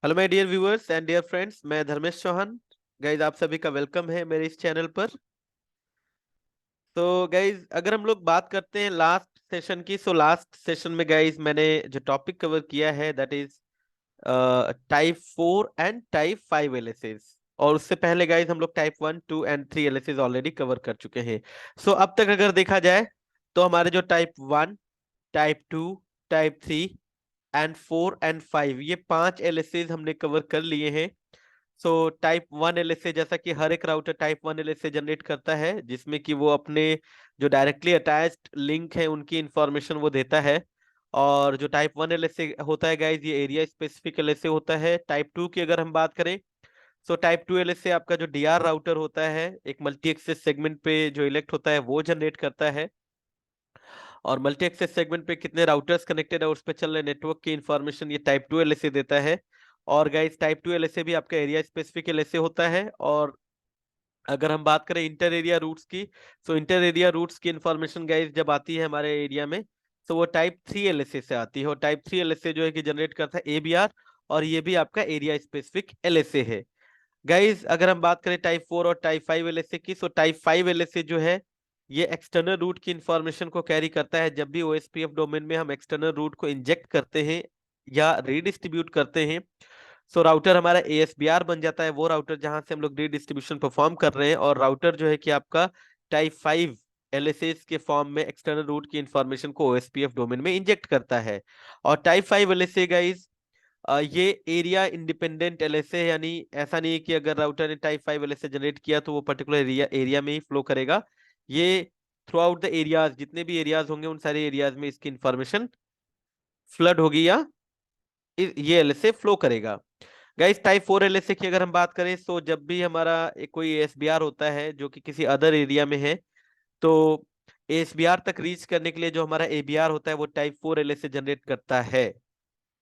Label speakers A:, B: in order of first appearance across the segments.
A: Hello my dear viewers and dear friends, मैं Dharmesh Chauhan. Guys, आप सभी का वेलकम है मेरे इस चैनल पर। तो गाइज, अगर हम लोग बात करते हैं लास्ट सेशन की, सो लास्ट सेशन में गाइज मैंने जो टॉपिक कवर किया है that is type 4 and type 5 LSS. और उससे पहले गाइज हम लोग type 1, 2 and 3 LSS already cover कर चुके हैं। सो अब तक अगर देखा जाए तो हमारे जो type 1, type 2, type 3 and 4 and 5, ये 5 एलएसएस हमने कवर कर लिए हैं। सो टाइप 1 एलएसए, जैसा कि हर एक राउटर टाइप 1 एलएसए जनरेट करता है, जिसमें कि वो अपने जो डायरेक्टली अटैच्ड लिंक है उनकी इंफॉर्मेशन वो देता है। और जो टाइप 1 एलएसए होता है गाइज, ये एरिया स्पेसिफिक एलएसए होता है। टाइप 2 की अगर हम बात करें, सो टाइप 2 एलएसए आपका जो डीआर राउटर होता है, एक मल्टी एक्सेस सेगमेंट पे जो इलेक्ट होता है वो जनरेट करता है। और मल्टी एक्सेस सेगमेंट पे कितने राउटर्स कनेक्टेड है, उस पर चल रहे नेटवर्क की इंफॉर्मेशन ये टाइप 2 एलएसए देता है। और गाइस, टाइप 2 एलएसए भी आपका एरिया स्पेसिफिक एलएसए होता है। और अगर हम बात करें इंटर एरिया रूट्स की, सो इंटर एरिया रूट्स की इंफॉर्मेशन गाइस जब आती है हमारे एरिया में, तो वो टाइप 3 एलएसए से आती है। और टाइप 3 एलएसए जो है कि जनरेट करता है एबीआर, और ये भी आपका एरिया स्पेसिफिक एलएसए है। गाइज, अगर हम बात करें टाइप 4 और टाइप 5 एलएसए की, सो टाइप 5 एलएसए जो है ये एक्सटर्नल रूट की इंफॉर्मेशन को कैरी करता है। जब भी ओएसपीएफ डोमेन में हम एक्सटर्नल रूट को इंजेक्ट करते हैं या रीडिस्ट्रीब्यूट करते हैं, सो राउटर हमारा एएसबीआर बन जाता है, वो राउटर जहां से हम लोग रीडिस्ट्रीब्यूशन परफॉर्म कर रहे हैं। और राउटर जो है कि आपका टाइप 5 एलएसएस के फॉर्म में एक्सटर्नल रूट की इंफॉर्मेशन को ओएसपीएफ डोमेन में इंजेक्ट करता है। और टाइप 5 एलएसए गाइज, ये एरिया इंडिपेंडेंट एलएसए है, यानी ऐसा नहीं है कि अगर राउटर ने टाइप 5 एलएसए जनरेट किया तो वो पर्टिकुलर एरिया में ही फ्लो करेगा। ये थ्रू आउट द एरियाज, जितने भी एरियाज होंगे उन सारे एरियाज में इसकी इंफॉर्मेशन फ्लड होगी या ये एलएसए फ्लो करेगा। गाइस, टाइप 4 एलएसए की अगर हम बात करें, तो जब भी हमारा कोई एसबीआर होता है जो कि किसी अदर एरिया में है, तो एसबीआर तक रीच करने के लिए जो हमारा एबीआर होता है वो टाइप 4 एलएसए जनरेट करता है,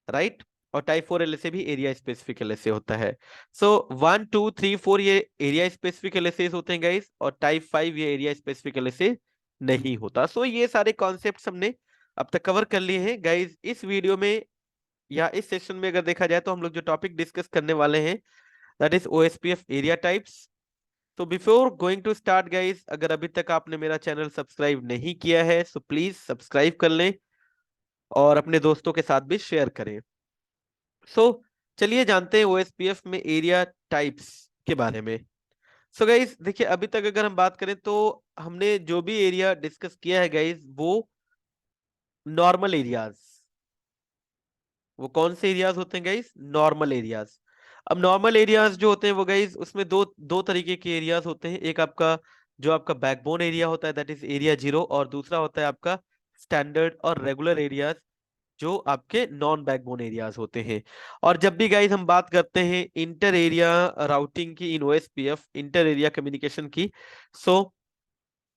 A: राइट। और टाइप 4 एलएसए भी एरिया स्पेसिफिक एलएसए होता है। सो 1, 2, 3, 4 ये एरिया स्पेसिफिक एलएसए होते हैं गाइस, और टाइप 5 ये एरिया स्पेसिफिक एलएसए नहीं होता। सो ये सारे कॉन्सेप्ट्स हमने अब तक कवर कर लिए हैं गाइस। इस वीडियो में या इस सेशन में अगर देखा जाए तो हम लोग जो टॉपिक डिस्कस करने वाले हैं that is OSPF area types. तो before going to start guys, अगर अभी तक आपने मेरा चैनल सब्सक्राइब नहीं किया है सो प्लीज सब्सक्राइब कर लें और अपने दोस्तों के साथ भी शेयर करें। सो चलिए जानते हैं ओएसपीएफ में एरिया टाइप्स के बारे में। सो गाइस देखिए, अभी तक अगर हम बात करें तो हमने जो भी एरिया डिस्कस किया है गाइस, वो नॉर्मल एरियाज। वो कौन से एरियाज होते हैं गाइस? Normal areas. अब नॉर्मल एरियाज जो होते हैं वो गाइस, उसमें दो दो तरीके के एरियाज होते हैं। एक आपका जो आपका बैकबोन एरिया होता है दैट इज एरिया 0, और दूसरा होता है आपका स्टैंडर्ड और रेगुलर एरियाज जो आपके नॉन बैकबोन एरियाज होते हैं। और जब भी गाइस हम बात करते हैं इंटर एरिया राउटिंग की in OSPF, inter area communication की, सो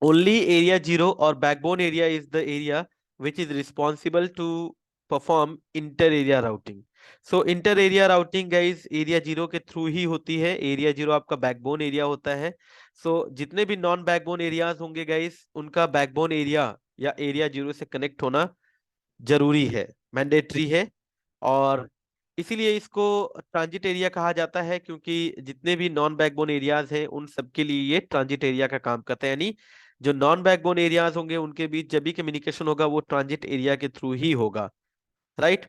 A: ओनली एरिया 0 और backbone area is the area which is responsible to perform inter area routing. So inter area routing guys area 0 के through ही होती है। Area 0 आपका backbone area होता है। सो जितने भी नॉन बैकबोन एरियाज होंगे गाइस, उनका बैकबोन एरिया या एरिया 0 से कनेक्ट होना जरूरी है, मैंडेटरी है। और इसीलिए इसको ट्रांजिट एरिया कहा जाता है, क्योंकि जितने भी नॉन बैकबोन एरियाज हैं उन सबके लिए ये ट्रांजिट एरिया का काम करता है। यानी जो नॉन बैकबोन एरियाज होंगे उनके बीच जब भी कम्युनिकेशन होगा वो ट्रांजिट एरिया के थ्रू ही होगा, right.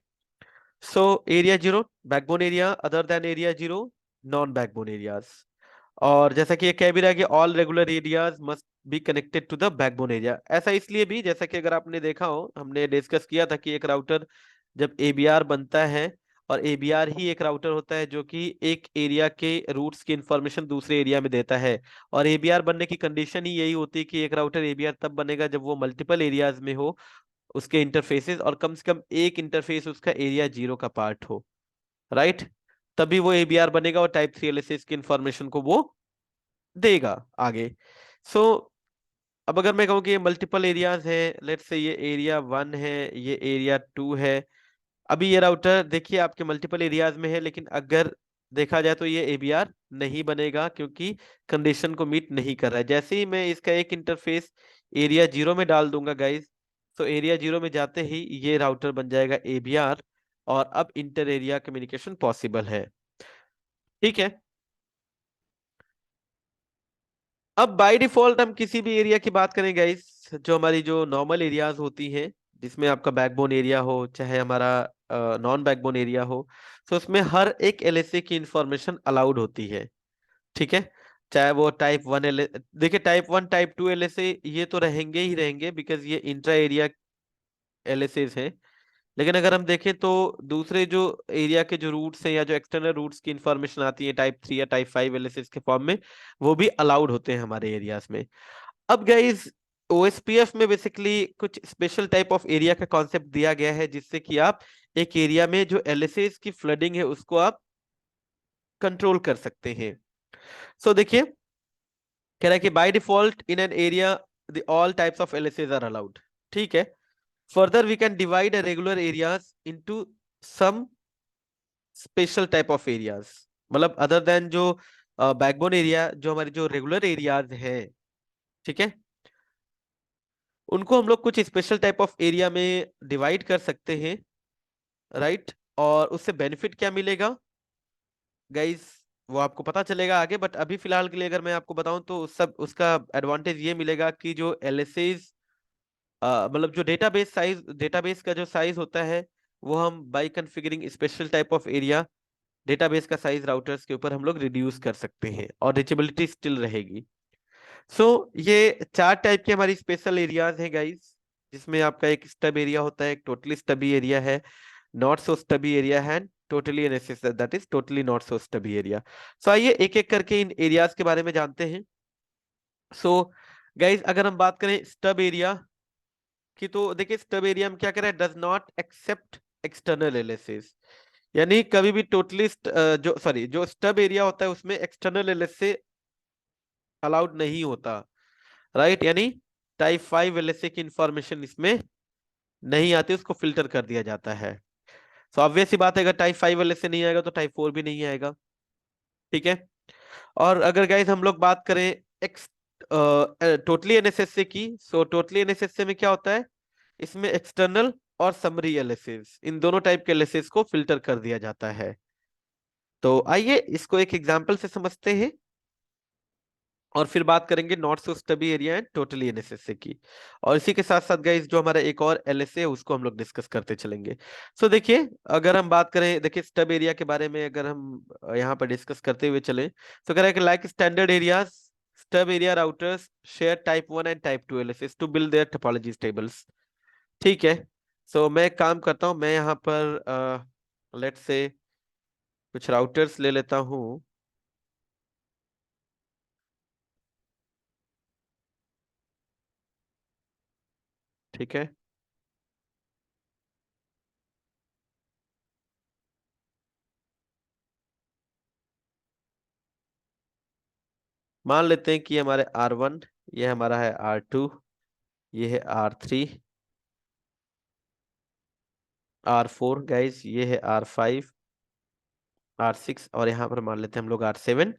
A: So area 0 backbone area, other than area 0 non backbone areas. और जैसा कि ये कह भी रहा है कि all regular areas must be connected to the backbone area. ऐसा इसलिए भी, जैसा कि अगर आपने देखा हो, हमने डिस्कस किया था कि एक राउटर जब एबीआर बनता है, और एबीआर ही एक राउटर होता है जो कि एक एरिया के रूट्स की इंफॉर्मेशन दूसरे एरिया में देता है। और एबीआर बनने की कंडीशन ही यही होती है कि एक राउटर एबीआर तब बनेगा जब वो मल्टीपल एरियाज में हो उसके इंटरफेसेस, और कम से कम एक इंटरफेस उसका एरिया 0 का पार्ट हो, राइट। तभी वो एबीआर बनेगा और टाइप 3 एलएसएस की इंफॉर्मेशन को वो देगा आगे। सो अब अगर मैं कहूँ कि ये मल्टीपल एरियाज है, लेट्स से ये एरिया 1 है, ये एरिया 2 है। अभी ये राउटर देखिए आपके मल्टीपल एरियाज में है, लेकिन अगर देखा जाए तो ये एबीआर नहीं बनेगा क्योंकि कंडीशन को मीट नहीं कर रहा है। जैसे ही मैं इसका एक इंटरफेस एरिया 0 में डाल दूंगा गाइस, तो एरिया 0 में जाते ही ये राउटर बन जाएगा एबीआर। और अब इंटर एरिया कम्युनिकेशन पॉसिबल है। ठीक है। अब बाय डिफॉल्ट हम किसी भी एरिया की बात करें गाइस, जो हमारी जो नॉर्मल एरियाज होती हैं, जिसमें आपका बैकबोन एरिया हो चाहे हमारा नॉन बैकबोन एरिया हो, तो उसमें हर एक एलएसए की इंफॉर्मेशन अलाउड होती है। ठीक है। चाहे वो टाइप वन एल देखिए, type one type two LSA ये तो रहेंगे ही रहेंगे, बिकॉज ये इंट्रा एरिया एलएसए हैं। लेकिन अगर हम देखें तो दूसरे जो एरिया के जो रूट्स हैं या जो एक्सटर्नल रूट्स की इंफॉर्मेशन आती है टाइप थ्री या टाइप फाइव एलएसएस के फॉर्म में, वो भी अलाउड होते हैं हमारे एरियाज में। अब गाइस, ओएसपीएफ में बेसिकली कुछ स्पेशल टाइप ऑफ एरिया का कॉन्सेप्ट दिया गया है, जिससे कि आप एक एरिया में जो एलएसएस की फ्लडिंग है उसको आप कंट्रोल कर सकते हैं। सो देखिए, कह रहा है कि by default in an area the all types of LSAs are allowed. ठीक है। Further we can divide regular areas into some special type of areas. मतलब अदर देन जो बैकबोन एरिया, जो हमारे जो रेगुलर एरियाज हैं, ठीक है, उनको हम लोग कुछ स्पेशल टाइप ऑफ एरिया में डिवाइड कर सकते हैं। राइट। और उससे बेनिफिट क्या मिलेगा गाइस, वो आपको पता चलेगा आगे, बट अभी फिलहाल के लिए अगर मैं आपको बताऊं तो सब उसका एडवांटेज ये मिलेगा कि जो एलएसएस, मतलब जो डेटाबेस का जो साइज होता है, वो हम by configuring special type of area, database का साइज राउटर्स के ऊपर हम लोग रिड्यूस कर सकते हैं और रीचेबिलिटी स्टिल रहेगी। सो ये चार टाइप के हमारी स्पेशल एरियाज हैं गाइस, जिसमें आपका एक स्टब एरिया होता है, एक टोटली स्टबी एरिया है, नॉट सो स्टबी एरिया है, totally NSS that is totally not so stubby area. So आइए एक एक करके इन एरियाज के बारे में जानते हैं। सो गाइस, अगर हम बात करें स्टब एरिया की, तो देखिए स्टब एरिया में क्या कह रहा है, does not accept external LSAs. यानी कभी भी टोटली जो सॉरी जो स्टब एरिया होता है उसमें एक्सटर्नल एलएसए अलाउड नहीं होता। राइट। यानी टाइप फाइव एलएसए की इंफॉर्मेशन इसमें नहीं आती, उसको फिल्टर कर दिया जाता है। तो ऑब्वियस सी बात है, अगर टाइप फाइव एलएसए नहीं आएगा तो टाइप फोर भी नहीं आएगा। ठीक है। और अगर गाइज हम लोग बात करें एक्स टोटली एनएसएसए की, सो टोटली एनएसएसए में क्या होता है, इसमें एक्सटर्नल और समरी एलएसएस, इन दोनों टाइप के एलएसएस को फिल्टर कर दिया जाता है। तो आइए इसको एक एग्जांपल से समझते हैं, और फिर बात करेंगे not so stubby area and totally NSSA की। और इसी के साथ साथ गाइस, जो हमारा एक और एलएसए है उसको हम लोग डिस्कस करते चलेंगे। सो देखिए, अगर हम बात करें, देखिए स्टब एरिया के बारे में अगर हम यहाँ पर डिस्कस करते हुए चलें, तो कह रहा है कि like standard areas, stub area routers share type one and type two LSAs to build their topologies tables. ठीक है। सो मैं एक काम करता हूँ, मैं यहाँ पर लेट्स से कुछ राउटर्स ले लेता हूँ। ठीक है। मान लेते हैं कि हमारे R1, ये हमारा है R2, ये है R3, R4 गाइस, ये है R5, R6, और यहाँ पर मान लेते हैं हम लोग R7।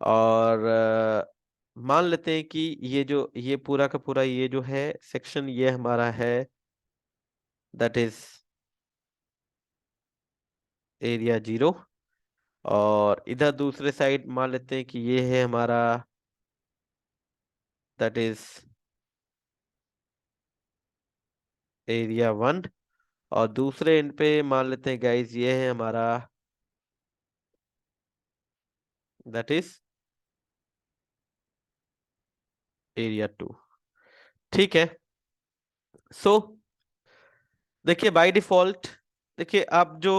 A: और मान लेते हैं कि ये पूरा का पूरा ये जो है सेक्शन, ये हमारा है दैट इज एरिया 0। और इधर दूसरे साइड मान लेते हैं कि ये है हमारा दैट इज एरिया 1। और दूसरे एंड पे मान लेते हैं गाइस, ये है हमारा दैट इज एरिया 2। ठीक है। सो देखिए बाय डिफॉल्ट, देखिए आप जो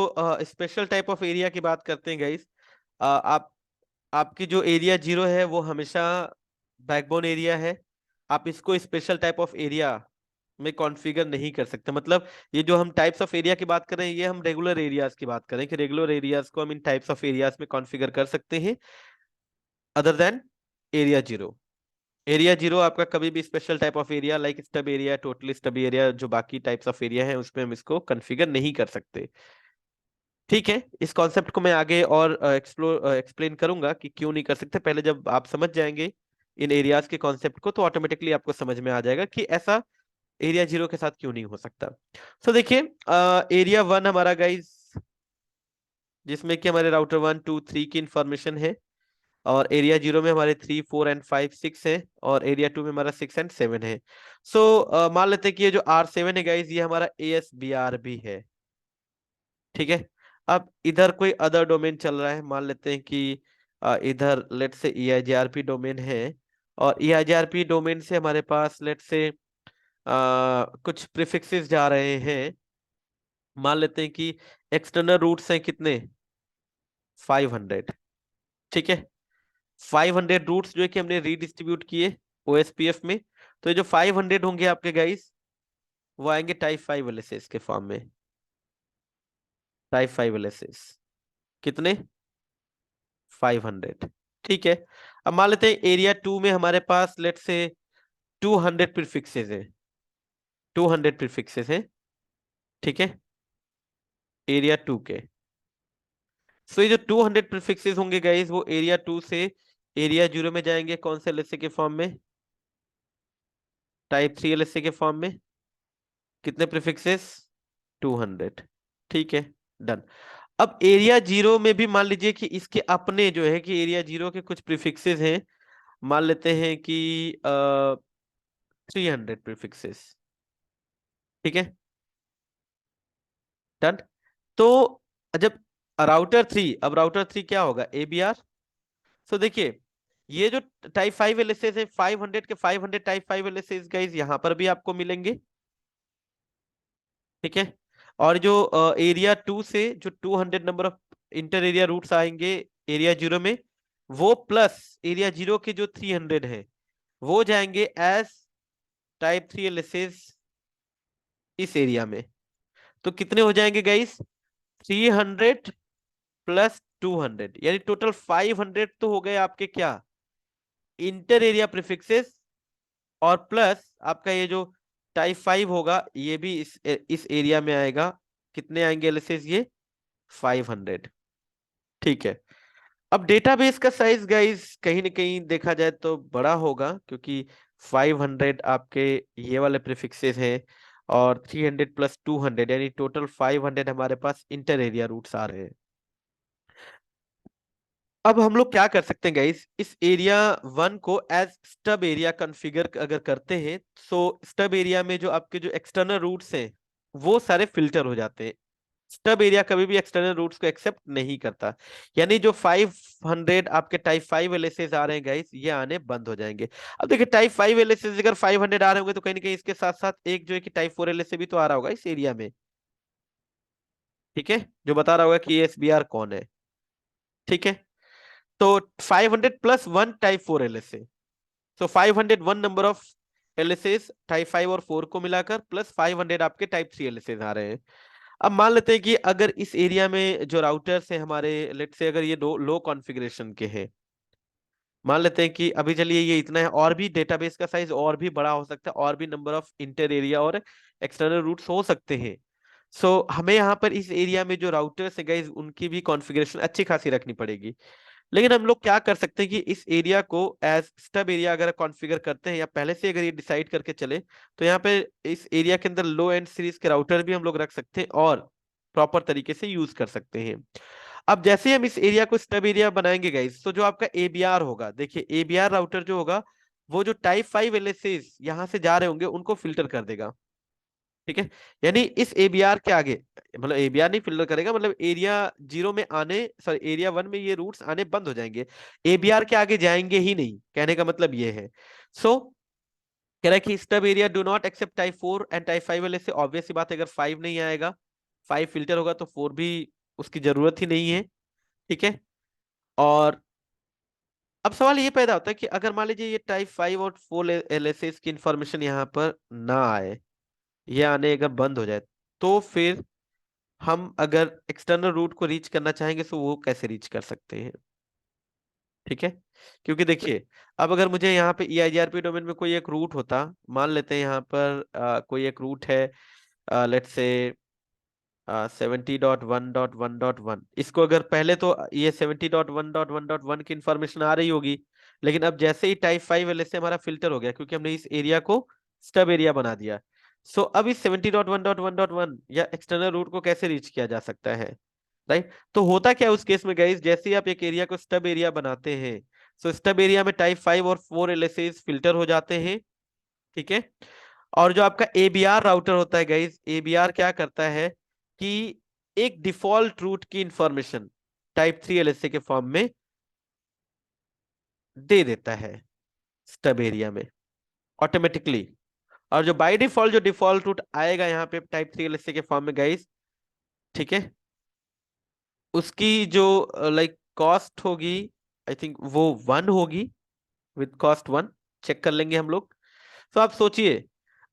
A: स्पेशल टाइप ऑफ एरिया की बात करते हैं गाइस, आप आपकी जो एरिया 0 है वो हमेशा बैकबोन एरिया है। आप इसको स्पेशल टाइप ऑफ एरिया में कॉन्फ़िगर नहीं कर सकते। मतलब ये जो हम टाइप्स ऑफ एरिया की बात कर रहे हैं, ये हम रेगुलर एरियाज की बात करें कि रेगुलर एरियाज को हम इन टाइप्स ऑफ एरियाज में कॉन्फ़िगर कर सकते हैं, अदर देन एरिया 0। एरिया 0 आपका कभी भी special type of area like stub area, totally stub area, जो बाकी टाइप्स ऑफ एरिया है उसमें हम इसको कॉन्फ़िगर नहीं कर सकते। ठीक है। इस कॉन्सेप्ट को मैं आगे और एक्सप्लेन करूंगा कि क्यों नहीं कर सकते। पहले जब आप समझ जाएंगे इन एरियाज के कॉन्सेप्ट को, तो ऑटोमेटिकली आपको समझ में आ जाएगा कि ऐसा एरिया 0 के साथ क्यों नहीं हो सकता। देखिए एरिया 1 हमारा गाइस जिसमें कि हमारे राउटर 1 2 3 की इंफॉर्मेशन है, और एरिया 0 में हमारे 3 4 एंड 5 6 है, और एरिया 2 में हमारा 6 एंड 7 है। सो मान लेते हैं कि ये जो R7 है गाइज, ये हमारा ASBR भी है। ठीक है। अब इधर कोई अदर डोमेन चल रहा है, मान लेते हैं कि इधर लेट से EIGRP डोमेन है, और EIGRP डोमेन से हमारे पास लेट से कुछ प्रीफिक्सेस जा रहे हैं। मान लेते हैं कि एक्सटर्नल रूट्स हैं कितने, 500। ठीक है। 500 रूट्स जो है कि हमने रीडिस्ट्रीब्यूट किए OSPF में। तो ये जो 500 होंगे आपके गाइस, वो आएंगे टाइप 5 एलिसिस के फॉर्म में। टाइप 5 एलिसिस कितने, 500। ठीक है। अब मान लेते हैं एरिया 2 में हमारे पास लेट से 200 प्रीफिक्सेस है, 200 प्रीफिक्सेस है। ठीक है, एरिया 2 के। सो ये जो 200 प्रीफिक्सेस होंगे गाइस, वो एरिया 2 से एरिया 0 में जाएंगे, कौन से एलएसए के फॉर्म में, टाइप 3 एलएसए के फॉर्म में। कितने प्रीफिक्सेस, 200। ठीक है, डन। अब एरिया 0 में भी मान लीजिए कि इसके अपने जो है कि एरिया 0 के कुछ प्रीफिक्सेस हैं, मान लेते हैं कि 300 प्रीफिक्सेस। ठीक है, डन। तो जब राउटर 3, अब राउटर 3 क्या होगा, ABR। सो देखिए, ये जो टाइप 5 एलएसएस है, 500 के 500 टाइप 5 एलएसएस गाइस यहाँ पर भी आपको मिलेंगे। ठीक है। और जो एरिया 2 से जो 200 number of inter area routes आएंगे एरिया 0 में, वो प्लस एरिया 0 के जो 300 है, वो जाएंगे एज टाइप 3 एलएसएस इस एरिया में। तो कितने हो जाएंगे गाइस, 300 प्लस 200, यानी टोटल 500 तो हो गए आपके क्या, इंटर एरिया प्रीफिक्सेस। और प्लस आपका ये जो टाइप 5 होगा, ये भी इस एरिया में आएगा। कितने आएंगे एलिसिस ये, 500। ठीक है। अब डेटाबेस का साइज गाइस कहीं ना कहीं देखा जाए तो बड़ा होगा, क्योंकि 500 आपके ये वाले प्रीफिक्सेस हैं, और 300 प्लस 200 यानी टोटल 500 हमारे पास इंटर एरिया रूट्स आ रहे हैं। अब हम लोग क्या कर सकते हैं गाइस, इस एरिया 1 को एज स्टब एरिया कॉन्फ़िगर अगर करते हैं, सो स्टब एरिया में जो आपके जो एक्सटर्नल रूट्स हैं, वो सारे फिल्टर हो जाते हैं। स्टब एरिया कभी भी एक्सटर्नल रूट्स को एक्सेप्ट नहीं करता, यानी जो 500 आपके टाइप 5 एलएसएस आ रहे हैं गाइस, ये आने बंद हो जाएंगे। अब देखिए, टाइप 5 एलएसएस अगर 500 आ रहे होंगे, तो कहीं ना कहीं इसके साथ साथ एक जो है कि टाइप 4 एलएसए भी तो आ रहा होगा इस एरिया में। ठीक है, जो बता रहा होगा कि एसबीआर कौन है। ठीक है। तो 500 plus 1 type 4 LSA, so 500 one number of LSS type 5 और 4 को मिलाकर, प्लस 500 आपके टाइप 3 एलएसएस आ रहे हैं। अब मान लेते हैं कि अगर इस एरिया में जो राउटर्स हैं हमारे, लेट से अगर ये लो कॉन्फ़िगरेशन के हैं, मान लेते हैं कि अभी चलिए ये इतना है, और भी डेटाबेस का साइज और भी बड़ा हो सकता है, और भी नंबर ऑफ इंटर एरिया और एक्सटर्नल रूट्स हो सकते हैं। हमें यहाँ पर इस एरिया में जो राउटर्स है गाइस, उनकी भी कॉन्फ़िगरेशन अच्छी खासी रखनी पड़ेगी। लेकिन हम लोग क्या कर सकते हैं कि इस एरिया को एज स्टब एरिया अगर कॉन्फ़िगर करते हैं, या पहले से अगर ये डिसाइड करके चले, तो यहाँ पे इस एरिया के अंदर लो एंड सीरीज के राउटर भी हम लोग रख सकते हैं, और प्रॉपर तरीके से यूज कर सकते हैं। अब जैसे हम इस एरिया को स्टब एरिया बनाएंगे गाइस, तो जो आपका एबीआर होगा, देखिए एबीआर राउटर जो होगा, वो जो टाइप 5 एलएसएस यहाँ से जा रहे होंगे उनको फिल्टर कर देगा। ठीक है, यानी इस एबीआर के आगे, मतलब एबीआर नहीं फिल्टर करेगा, मतलब एरिया 0 में आने, सॉरी एरिया 1 में ये रूट्स आने बंद हो जाएंगे, एबीआर के आगे जाएंगे ही नहीं, कहने का मतलब ये है। सो कह रहा है कि stub area do not accept type 4 and type 5 वाले से, ऑब्वियस सी बात है, अगर 5 नहीं आएगा, 5 फिल्टर होगा, तो 4 भी उसकी जरूरत ही नहीं है। ठीक है। और अब सवाल ये पैदा होता है कि अगर मान लीजिए ये टाइप 5 और 4 एलएसएस की इंफॉर्मेशन यहाँ पर ना आए, ये आने अगर बंद हो जाए, तो फिर हम अगर एक्सटर्नल रूट को रीच करना चाहेंगे, तो वो कैसे रीच कर सकते हैं। ठीक है, क्योंकि देखिए, अब अगर मुझे यहाँ पे EIGRP डोमेन में कोई एक रूट होता, मान लेते हैं यहाँ पर कोई एक रूट है, लेट्स से 70.1.1.1, इसको अगर पहले तो ये 70.1.1.1 की इंफॉर्मेशन आ रही होगी, लेकिन अब जैसे ही टाइप 5 वाले से हमारा फिल्टर हो गया, क्योंकि हमने इस एरिया को स्टब एरिया बना दिया। अब इस 70.1.1.1 या एक्सटर्नल रूट को कैसे रीच किया जा सकता है, राइट। तो होता क्या है उस केस में गाइस, जैसे ही आप एक एरिया को स्टब एरिया बनाते हैं, सो स्टब एरिया में टाइप 5 और 4 एलएसएस फिल्टर हो जाते हैं। ठीक है। और जो आपका एबीआर राउटर होता है गाइस, एबीआर क्या करता है कि एक डिफॉल्ट रूट की इंफॉर्मेशन टाइप 3 एलएसए के फॉर्म में दे देता है स्टब एरिया में ऑटोमेटिकली। और जो बाय डिफॉल्ट जो डिफॉल्ट रूट आएगा यहाँ पे टाइप 3 एलएसए के फॉर्म में गाइस, ठीक है, उसकी जो लाइक कॉस्ट होगी, आई थिंक वो 1 होगी, विद कॉस्ट 1, चेक कर लेंगे हम लोग। तो आप सोचिए,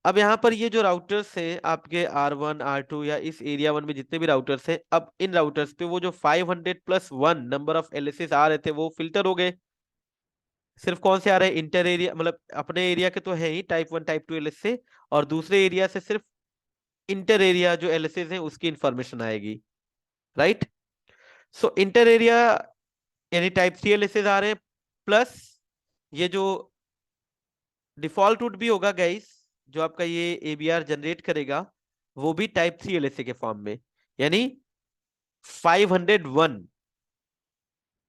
A: अब यहाँ पर ये जो राउटर्स हैं आपके R1 R2 या इस एरिया 1 में जितने भी राउटर्स हैं, अब इन राउटर्स पे वो जो 500+1 नंबर ऑफ एलएसएस आ रहे थे वो फिल्टर हो गए। सिर्फ कौन से आ रहे हैं, इंटर एरिया, मतलब अपने एरिया के तो है ही टाइप 1 टाइप 2 एलएसए, और दूसरे एरिया से सिर्फ इंटर एरिया जो एलएसएस हैं उसकी इंफॉर्मेशन आएगी। राइट। सो इंटर एरिया यानी टाइप 3 एलएसएस आ रहे हैं, प्लस ये जो डिफॉल्ट रूट भी होगा गाइस, जो आपका ये एबीआर जनरेट करेगा वो भी टाइप 3 एलएसए के फॉर्म में, यानी 501।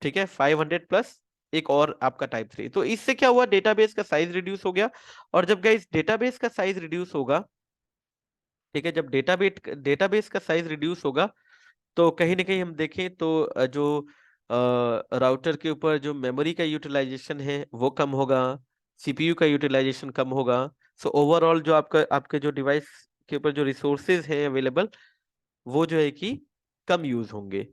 A: ठीक है, 500 प्लस एक और आपका टाइप 3। तो इससे क्या हुआ, डेटाबेस का साइज रिड्यूस हो गया। और जब गाइस डेटाबेस का साइज रिड्यूस होगा, ठीक है, जब डेटाबेस का साइज रिड्यूस होगा, तो कहीं ना कहीं हम देखें तो जो राउटर के ऊपर जो मेमोरी का यूटिलाइजेशन है वो कम होगा, सीपीयू का यूटिलाइजेशन कम होगा। सो ओवरऑल जो आपका आपके जो डिवाइस के ऊपर जो रिसोर्सेज हैं अवेलेबल, वो जो है कि कम यूज होंगे,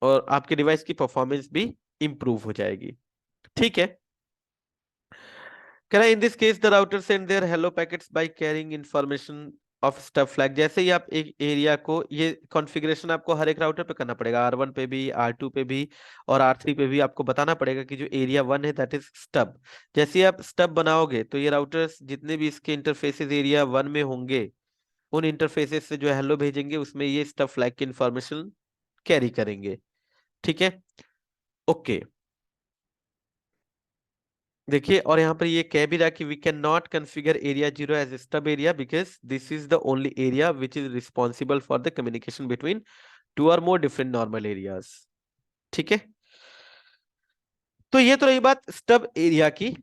A: और आपके डिवाइस की परफॉर्मेंस भी इंप्रूव हो जाएगी। ठीक है। कह रहा है in this case the router send their hello packets by carrying information of stub flag. जैसे ही आप एक एरिया को, ये कॉन्फ़िगरेशन आपको हर एक राउटर पे करना पड़ेगा, R1 पे भी, R2 पे भी और R3 पे भी आपको बताना पड़ेगा कि जो एरिया 1 है दैट इज स्टब। जैसे ही आप स्टब बनाओगे तो ये राउटर्स जितने भी इसके इंटरफेसेस एरिया 1 में होंगे, उन इंटरफेसेस से जो हेलो भेजेंगे उसमें ये स्टब फ्लैग की इंफॉर्मेशन कैरी करेंगे। ठीक है। ओके। देखिए, और यहाँ पर ये कह भी रहा कि we can not configure area 0 as stub area because this is the only area which is responsible for the communication between two or more different normal areas. ठीक है। तो ये तो रही बात स्टब एरिया की।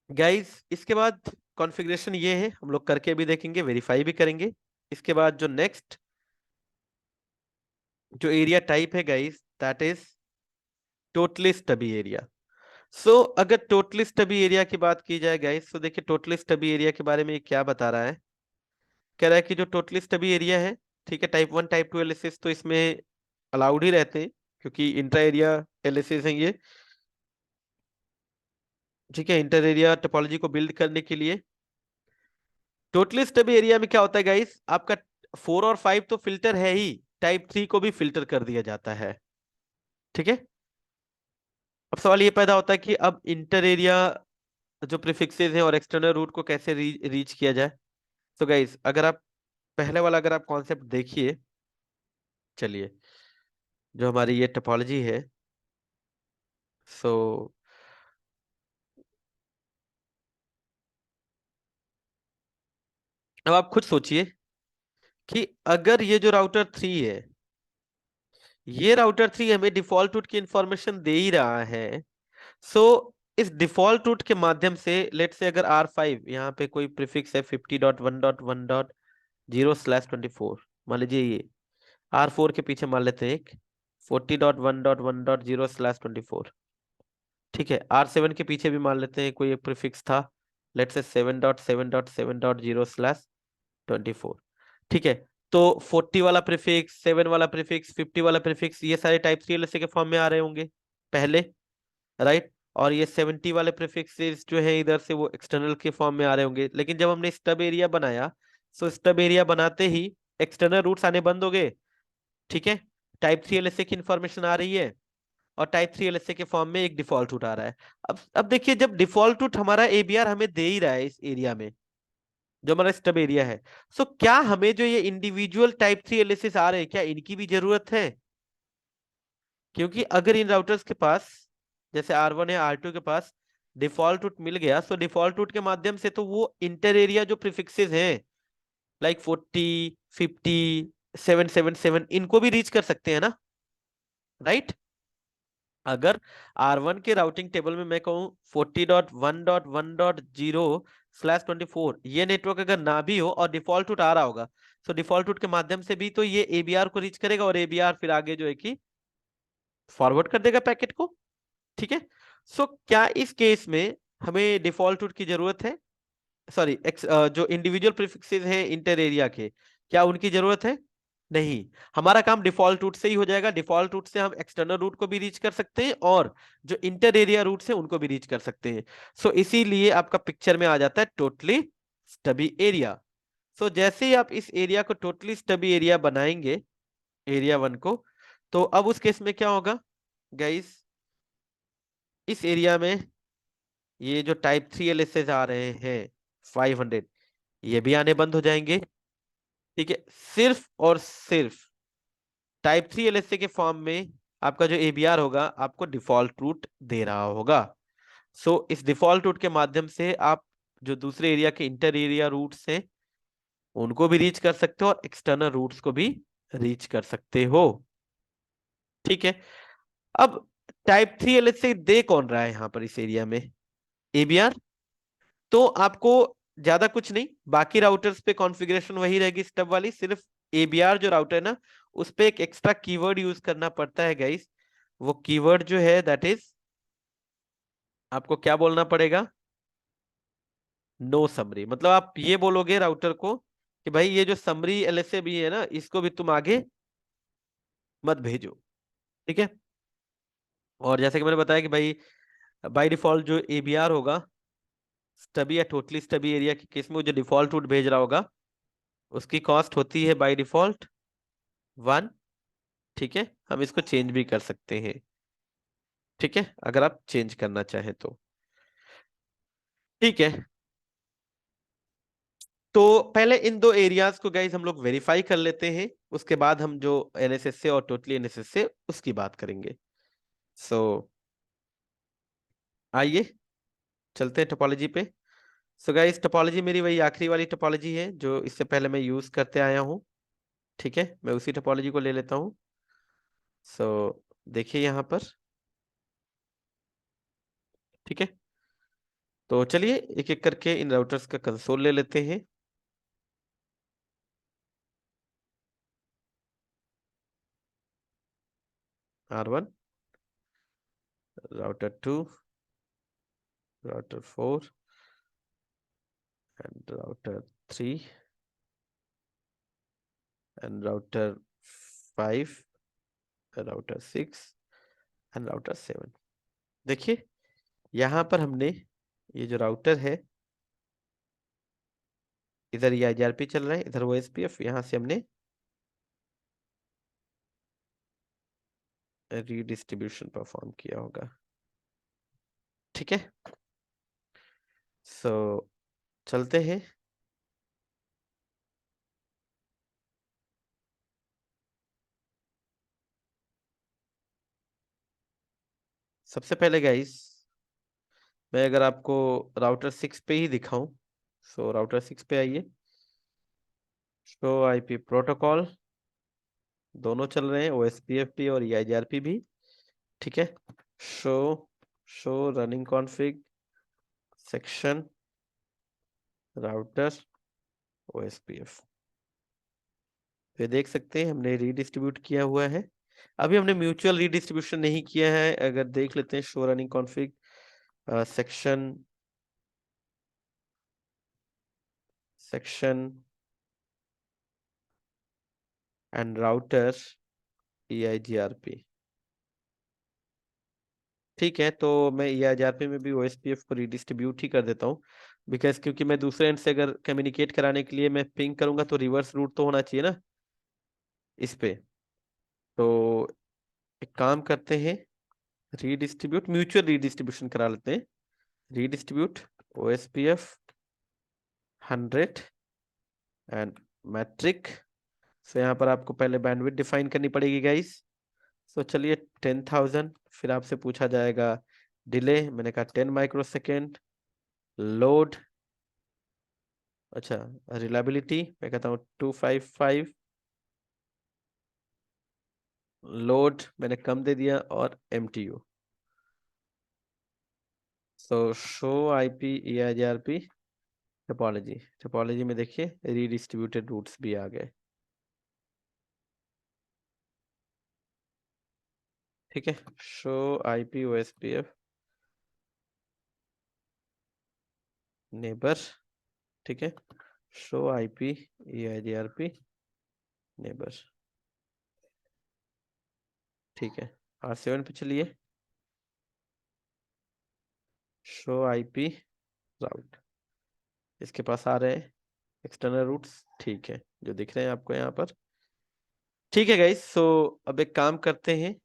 A: गाइस इसके बाद कॉन्फ़िगरेशन ये है, हम लोग करके भी देखेंगे, वेरीफाई भी करेंगे। इसके बाद जो नेक्स्ट जो एरिया टाइप है guys, that is totally stubby area. So अगर टोटली स्टबी एरिया की बात की जाए गाइस, तो देखिए टोटली स्टबी एरिया के बारे में ये क्या बता रहा है। कह रहा है कि जो टोटली स्टबी एरिया है, ठीक है, टाइप 1 टाइप 2 एलएसएस तो इसमें अलाउड ही रहते हैं, क्योंकि इंट्रा एरिया एलएसएस हैं ये। ठीक है, इंटर एरिया टोपोलॉजी को बिल्ड करने के लिए। टोटली स्टबी एरिया में क्या होता है गाइस, आपका 4 और 5 तो फिल्टर है ही, टाइप 3 को भी फिल्टर कर दिया जाता है। ठीक है। अब सवाल ये पैदा होता है कि अब इंटर एरिया जो प्रीफिक्सेस हैं और एक्सटर्नल रूट को कैसे रीच किया जाए। तो गाइस अगर आप पहले वाला अगर आप कॉन्सेप्ट देखिए, चलिए, जो हमारी ये टोपोलॉजी है, सो अब आप खुद सोचिए कि अगर ये जो राउटर 3 है, ये राउटर 3 हमें डिफॉल्ट रूट की इंफॉर्मेशन दे ही रहा है, सो इस डिफॉल्ट रूट के माध्यम से लेट से अगर R5 यहाँ पे कोई प्रीफिक्स है 50.1.1.0/24, मान लीजिए ये R4 के पीछे मान लेते हैं एक 40.1.1.0/24। ठीक है, R7 के पीछे भी मान लेते हैं कोई एक प्रीफिक्स था, लेट से 7.7.7.0/24। ठीक है। तो 40 वाला प्रीफिक्स, 7 वाला प्रीफिक्स, 50 वाला प्रीफिक्स, ये सारे टाइप 3 एलएसए के फॉर्म में आ रहे होंगे पहले। राइट। और ये 70 वाले प्रीफिक्सेस जो है इधर से वो एक्सटर्नल के फॉर्म में आ रहे होंगे। लेकिन जब हमने स्टब एरिया बनाया, सो स्टब एरिया बनाते ही एक्सटर्नल रूट्स आने बंद हो गए। ठीक है। टाइप 3 एलएसए की इंफॉर्मेशन आ रही है, और टाइप 3 एलएसए के फॉर्म में एक डिफॉल्ट रूट आ रहा है। अब देखिए, जब डिफॉल्ट रूट हमारा एबीआर हमें दे ही रहा है इस एरिया में, जो हमारा स्टब एरिया है, सो क्या हमें जो ये इंडिविजुअल टाइप 3 एलएसएस आ रहे हैं, क्या इनकी भी जरूरत है? क्योंकि अगर इन राउटर्स के पास, जैसे R1 या R2 के पास डिफॉल्ट रूट मिल गया, सो डिफॉल्ट रूट के माध्यम से तो वो इंटर एरिया जो प्रीफिक्सेस हैं लाइक 40, 50, 777 इनको भी रीच कर सकते हैं ना, राइट। अगर R1 के राउटिंग टेबल में मैं कहूँ 40.1.1.0/24, ये नेटवर्क अगर ना भी हो और डिफॉल्ट रूट आ रहा होगा, तो डिफॉल्ट रूट के माध्यम से भी तो ये एबीआर को रीच करेगा, और एबीआर फिर आगे जो है कि फॉरवर्ड कर देगा पैकेट को। ठीक है। सो क्या इस केस में हमें डिफॉल्ट रूट की जरूरत है? सॉरी, जो इंडिविजुअल प्रीफिक्सेस हैं इंटर एरिया के, क्या उनकी जरूरत है? नहीं। हमारा काम डिफॉल्ट रूट से ही हो जाएगा। डिफॉल्ट रूट से हम एक्सटर्नल रूट को भी रीच कर सकते हैं, और जो इंटर एरिया रूट से उनको भी रीच कर सकते हैं। सो इसीलिए आपका पिक्चर में आ जाता है टोटली स्टबी एरिया। सो जैसे ही आप इस एरिया को टोटली स्टबी एरिया बनाएंगे, एरिया 1 को, तो अब उस केस में क्या होगा गाइस, इस एरिया में ये जो टाइप 3 एलएसएस आ रहे हैं 500, ये भी आने बंद हो जाएंगे। ठीक है। सिर्फ और सिर्फ टाइप 3 एलएसए के फॉर्म में आपका जो एबीआर होगा आपको डिफॉल्ट रूट दे रहा होगा। सो इस डिफॉल्ट रूट के माध्यम से आप जो दूसरे एरिया के इंटर एरिया रूट्स हैं उनको भी रीच कर सकते हो, और एक्सटर्नल रूट्स को भी रीच कर सकते हो। ठीक है। अब टाइप 3 एलएसए दे कौन रहा है यहां पर इस एरिया में? एबीआर। तो आपको ज्यादा कुछ नहीं, बाकी राउटर्स पे कॉन्फ़िगरेशन वही रहेगी स्टब वाली, सिर्फ एबीआर जो राउटर है ना, उस पे एक एक्स्ट्रा कीवर्ड यूज करना पड़ता है गाइस। वो कीवर्ड जो है दैट इज, आपको क्या बोलना पड़ेगा? No summary. मतलब आप ये बोलोगे राउटर को कि भाई ये जो समरी एलएसए भी है ना, इसको भी तुम आगे मत भेजो। ठीक है। और जैसे कि मैंने बताया कि भाई बाय डिफॉल्ट जो एबीआर होगा स्टबी या टोटली स्टबी एरिया के केस में, वो जो डिफॉल्ट रूट भेज रहा होगा उसकी कॉस्ट होती है बाय डिफॉल्ट 1। ठीक है। हम इसको चेंज भी कर सकते हैं। ठीक है, अगर आप चेंज करना चाहें तो। ठीक है। तो पहले इन दो एरियाज को गाइज हम लोग वेरीफाई कर लेते हैं, उसके बाद हम जो एनएसएस से और टोटली एनएसएस से उसकी बात करेंगे। सो आइए चलते हैं टोपोलॉजी पे। सो गाइज टोपोलॉजी मेरी वही आखिरी वाली टोपोलॉजी है जो इससे पहले मैं यूज करते आया हूँ। ठीक है, मैं उसी टोपोलॉजी को ले लेता हूँ। सो देखिए यहाँ पर। ठीक है। तो चलिए एक एक करके इन राउटर्स का कंसोल ले लेते हैं। R1, router 2, router 4, and router 3, and router 5, router 6, and router 7। देखिए यहां पर हमने ये जो राउटर है, इधर ये IGRP चल रहा है, इधर OSPF, यहां से हमने रीडिस्ट्रीब्यूशन परफॉर्म किया होगा। ठीक है। सो चलते हैं। सबसे पहले गाइस मैं अगर आपको राउटर 6 पे ही दिखाऊं, सो राउटर 6 पे आइए। शो आईपी प्रोटोकॉल दोनों चल रहे हैं, OSPF भी और EIGRP भी। ठीक है। Show show running config section router OSPF। ये देख सकते हैं हमने रीडिस्ट्रीब्यूट किया हुआ है। अभी हमने म्यूचुअल रीडिस्ट्रीब्यूशन नहीं किया है। अगर देख लेते हैं show running config section section and router EIGRP। ठीक है, तो मैं EIGRP में भी OSPF को रीडिस्ट्रीब्यूट ही कर देता हूँ, बिकॉज क्योंकि मैं दूसरे एंड से अगर कम्युनिकेट कराने के लिए मैं पिंग करूंगा तो रिवर्स रूट तो होना चाहिए ना इस पे। तो एक काम करते हैं, रीडिस्ट्रीब्यूट म्यूचुअल रीडिस्ट्रीब्यूशन करा लेते हैं। Redistribute OSPF 100 and metric. So यहाँ पर आपको पहले बैंडविड्थ डिफाइन करनी पड़ेगी गाइस। सो चलिए 10,000। फिर आपसे पूछा जाएगा डिले, मैंने कहा 10 माइक्रोसेकेंड। लोड, अच्छा, रिलायबिलिटी मैं कहता हूँ 255। लोड मैंने कम दे दिया और MTU। सो show IP EIGRP topology. Topology में देखिए रीडिस्ट्रीब्यूटेड रूट्स भी आ गए। ठीक है, शो IP OSPF नेबर। ठीक है, शो IP EIGRP नेबर। ठीक है, R7 पे चलिए, शो IP राउट। इसके पास आ रहे हैं एक्सटर्नल रूट्स। ठीक है, जो दिख रहे हैं आपको यहाँ पर। ठीक है गाइस, सो अब एक काम करते हैं,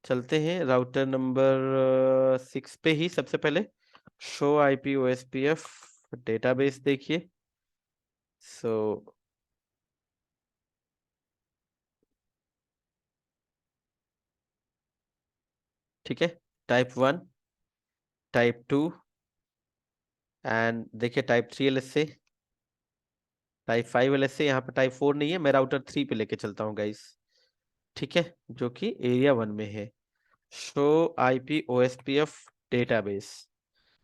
A: चलते हैं राउटर नंबर 6 पे ही। सबसे पहले शो IP OSPF डेटाबेस देखिए। सो ठीक है, टाइप 1, टाइप 2 एंड देखिए टाइप 3 LSA, टाइप 5 LSA। यहाँ पे टाइप 4 नहीं है, मैं राउटर 3 पे लेके चलता हूँ गाइस। ठीक है, जो कि एरिया 1 में है। शो IP OSPF डेटाबेस,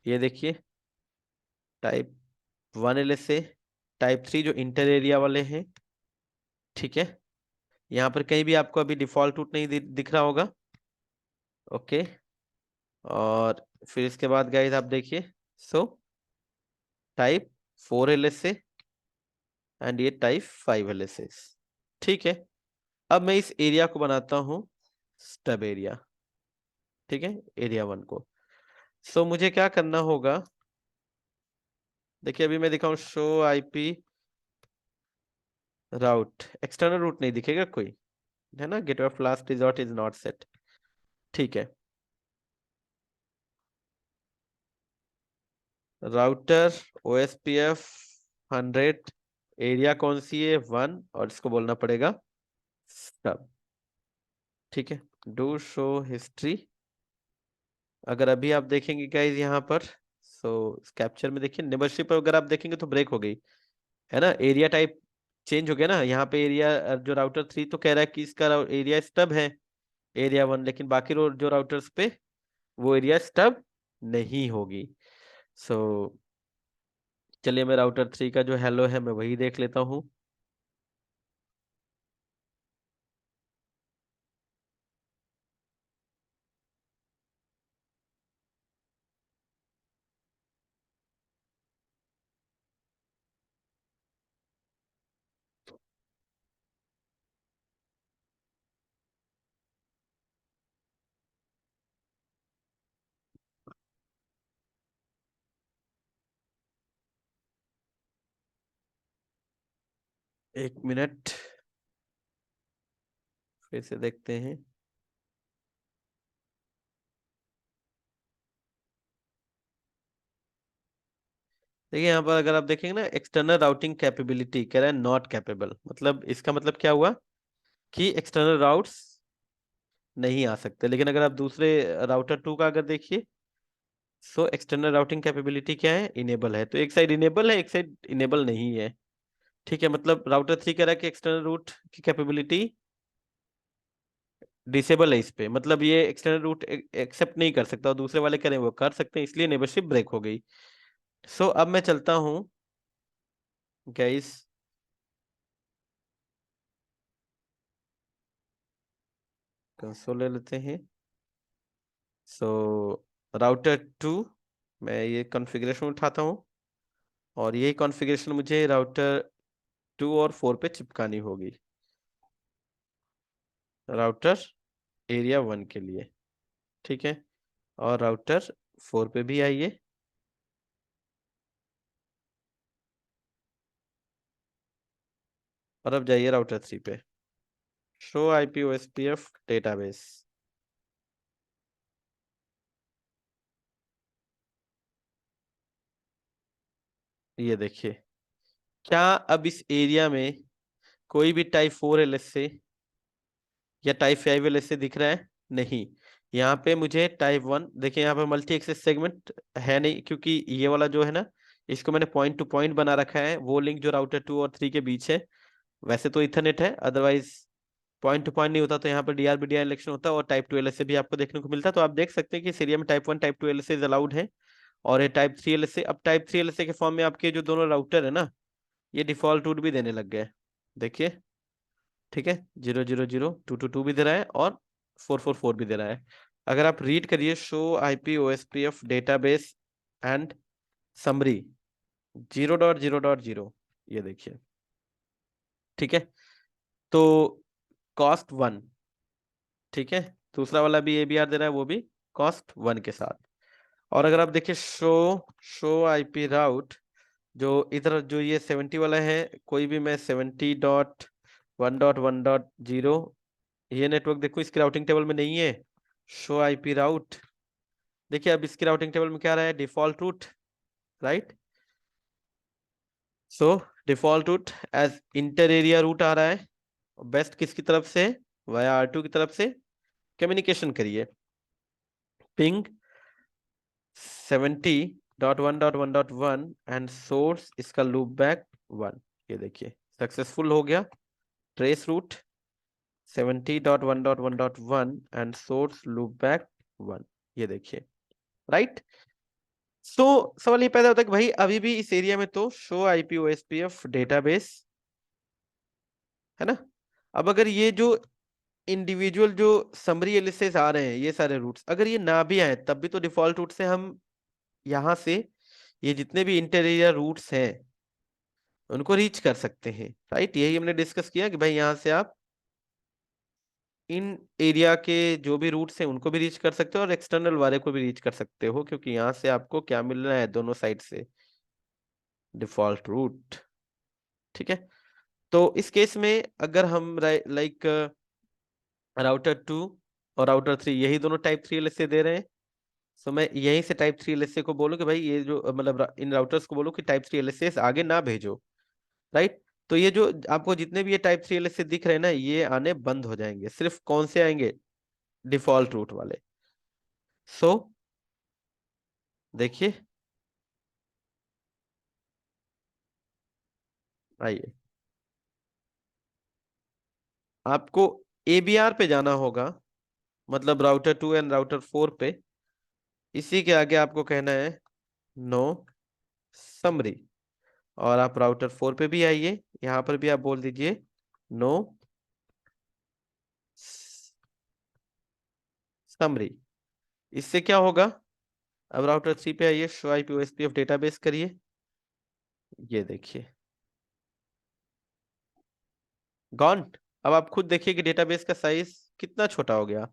A: ये देखिए टाइप 1 LSA, टाइप 3 जो इंटर एरिया वाले हैं। ठीक है, यहाँ पर कहीं भी आपको अभी डिफॉल्ट रूट नहीं दिख रहा होगा। ओके, और फिर इसके बाद गाइस आप देखिए, सो टाइप 4 LSA एंड ये टाइप 5 LSA। ठीक है, अब मैं इस एरिया को बनाता हूँ स्टब एरिया। ठीक है, एरिया 1 को। सो मुझे क्या करना होगा, देखिए अभी मैं दिखाऊं शो IP राउट, एक्सटर्नल रूट नहीं दिखेगा कोई, है ना, gateway of last resort is not set. ठीक है, राउटर OSPF 100, एरिया कौन सी है 1, और इसको बोलना पड़ेगा स्टब। ठीक है, डू शो हिस्ट्री। अगर अभी आप देखेंगे गाइस यहाँ पर, सो कैप्चर में देखिए मेंबरशिप अगर आप देखेंगे तो ब्रेक हो गई, है ना, एरिया टाइप चेंज हो गया ना। यहाँ पे एरिया जो राउटर 3 तो कह रहा है कि इसका एरिया स्टब है एरिया 1, लेकिन बाकी जो राउटर्स पे वो एरिया स्टब नहीं होगी। सो चलिए मैं राउटर 3 का जो हेलो है मैं वही देख लेता हूँ। एक मिनट, फिर से देखते हैं। देखिए यहाँ पर अगर आप देखेंगे ना, एक्सटर्नल राउटिंग कैपेबिलिटी कह रहा है नॉट कैपेबल, मतलब इसका मतलब क्या हुआ कि एक्सटर्नल राउट्स नहीं आ सकते। लेकिन अगर आप दूसरे राउटर 2 का अगर देखिए, सो एक्सटर्नल राउटिंग कैपेबिलिटी क्या है, इनेबल है। तो एक साइड इनेबल है, एक साइड इनेबल नहीं है। ठीक है, मतलब राउटर 3 कह रहा है कि एक्सटर्नल रूट की कैपेबिलिटी डिसेबल है इस पे, मतलब ये एक्सटर्नल रूट एक्सेप्ट नहीं कर सकता, और दूसरे वाले कह रहे हैं वो कर सकते हैं, इसलिए नेबरशिप ब्रेक हो गई। सो अब मैं चलता हूँ गाइस, कंसोल ले लेते हैं। सो राउटर 2, मैं ये कॉन्फ़िगरेशन उठाता हूँ, और ये कॉन्फ़िगरेशन मुझे राउटर 2 और 4 पे चिपकानी होगी, राउटर एरिया 1 के लिए। ठीक है, और राउटर 4 पे भी आइए, और अब जाइए राउटर 3 पे, शो IP OSPF डेटाबेस। ये देखिए, क्या अब इस एरिया में कोई भी टाइप 4 LSA या टाइप 5 LSA दिख रहा है? नहीं। यहाँ पे मुझे टाइप 1 देखिए, यहाँ पे मल्टी एक्सेस सेगमेंट है नहीं, क्योंकि ये वाला जो है ना, इसको मैंने पॉइंट टू पॉइंट बना रखा है, वो लिंक जो राउटर 2 और 3 के बीच है। वैसे तो इथरनेट है, अदरवाइज पॉइंट टू पॉइंट नहीं होता तो यहाँ पर DRBDI इलेक्शन होता है, और टाइप 2 LSA भी आपको देखने को मिलता है। तो आप देख सकते हैं कि इस एरिया में टाइप 1 टाइप 2 LSA अलाउड है, और ये टाइप 3 LSA। अब टाइप 3 LSA के फॉर्म में आपके जो दोनों राउटर है ना, ये डिफॉल्ट रूट भी देने लग गए, देखिए, ठीक है। 0002222 भी दे रहा है और 444 भी दे रहा है। अगर आप रीड करिए show IP OSPF database and summary 0.0.0, ये देखिए, ठीक है। तो कॉस्ट 1, ठीक है। दूसरा वाला भी ABR दे रहा है, वो भी कॉस्ट 1 के साथ। और अगर आप देखिए शो IP राउट, जो इधर जो ये 70 वाला है, कोई भी मैं 70.1.1.0, ये नेटवर्क देखो इसकी राउटिंग टेबल में नहीं है। शो IP राउट, देखिए अब इसकी राउटिंग टेबल में क्या आ रहा है, default route, right. So default route as inter area route आ रहा है। बेस्ट किसकी तरफ से, वाया R2 की तरफ से कम्युनिकेशन करिए। पिंग 70.1.1.1 एंड सोर्स इसका लूप बैक 1, ये देखिए सक्सेसफुल हो गया। Traceroute 70.1.1.1 and source loop back 1, ये देखिए, राइट। सो सवाल ये पैदा होता है कि भाई अभी भी इस एरिया में तो शो IP OSPF डेटाबेस है ना। अब अगर ये जो इंडिविजुअल जो समरी एलिसेस आ रहे हैं, ये सारे रूट्स अगर ये ना भी आए, तब भी तो डिफॉल्ट रूट से हम यहाँ से ये जितने भी इंटीरियर रूट्स हैं उनको रीच कर सकते हैं, राइट। यही हमने डिस्कस किया कि भाई यहाँ से आप इन एरिया के जो भी रूट्स हैं उनको भी रीच कर सकते हो, और एक्सटर्नल वाले को भी रीच कर सकते हो, क्योंकि यहाँ से आपको क्या मिल रहा है, दोनों साइड से डिफॉल्ट रूट, ठीक है। तो इस केस में अगर हम लाइक राउटर 2 और राउटर 3 यही दोनों टाइप 3 LSA दे रहे हैं, तो मैं यहीं से टाइप 3 LSA को बोलूं कि भाई ये जो मतलब इन राउटर्स को बोलूं कि टाइप 3 LSA आगे ना भेजो, राइट। तो ये जो आपको जितने भी ये टाइप 3 LSA दिख रहे हैं ना, ये आने बंद हो जाएंगे। सिर्फ कौन से आएंगे, डिफॉल्ट रूट वाले। सो देखिए, आइए आपको ABR पे जाना होगा, मतलब राउटर 2 एंड राउटर 4 पे। इसी के आगे आपको कहना है नो समरी, और आप राउटर 4 पे भी आइए, यहाँ पर भी आप बोल दीजिए नो समरी। इससे क्या होगा, अब राउटर 3 पे आइए, शो IP OSPF डेटाबेस करिए, ये देखिए गॉन। अब आप खुद देखिए कि डेटाबेस का साइज कितना छोटा हो गया,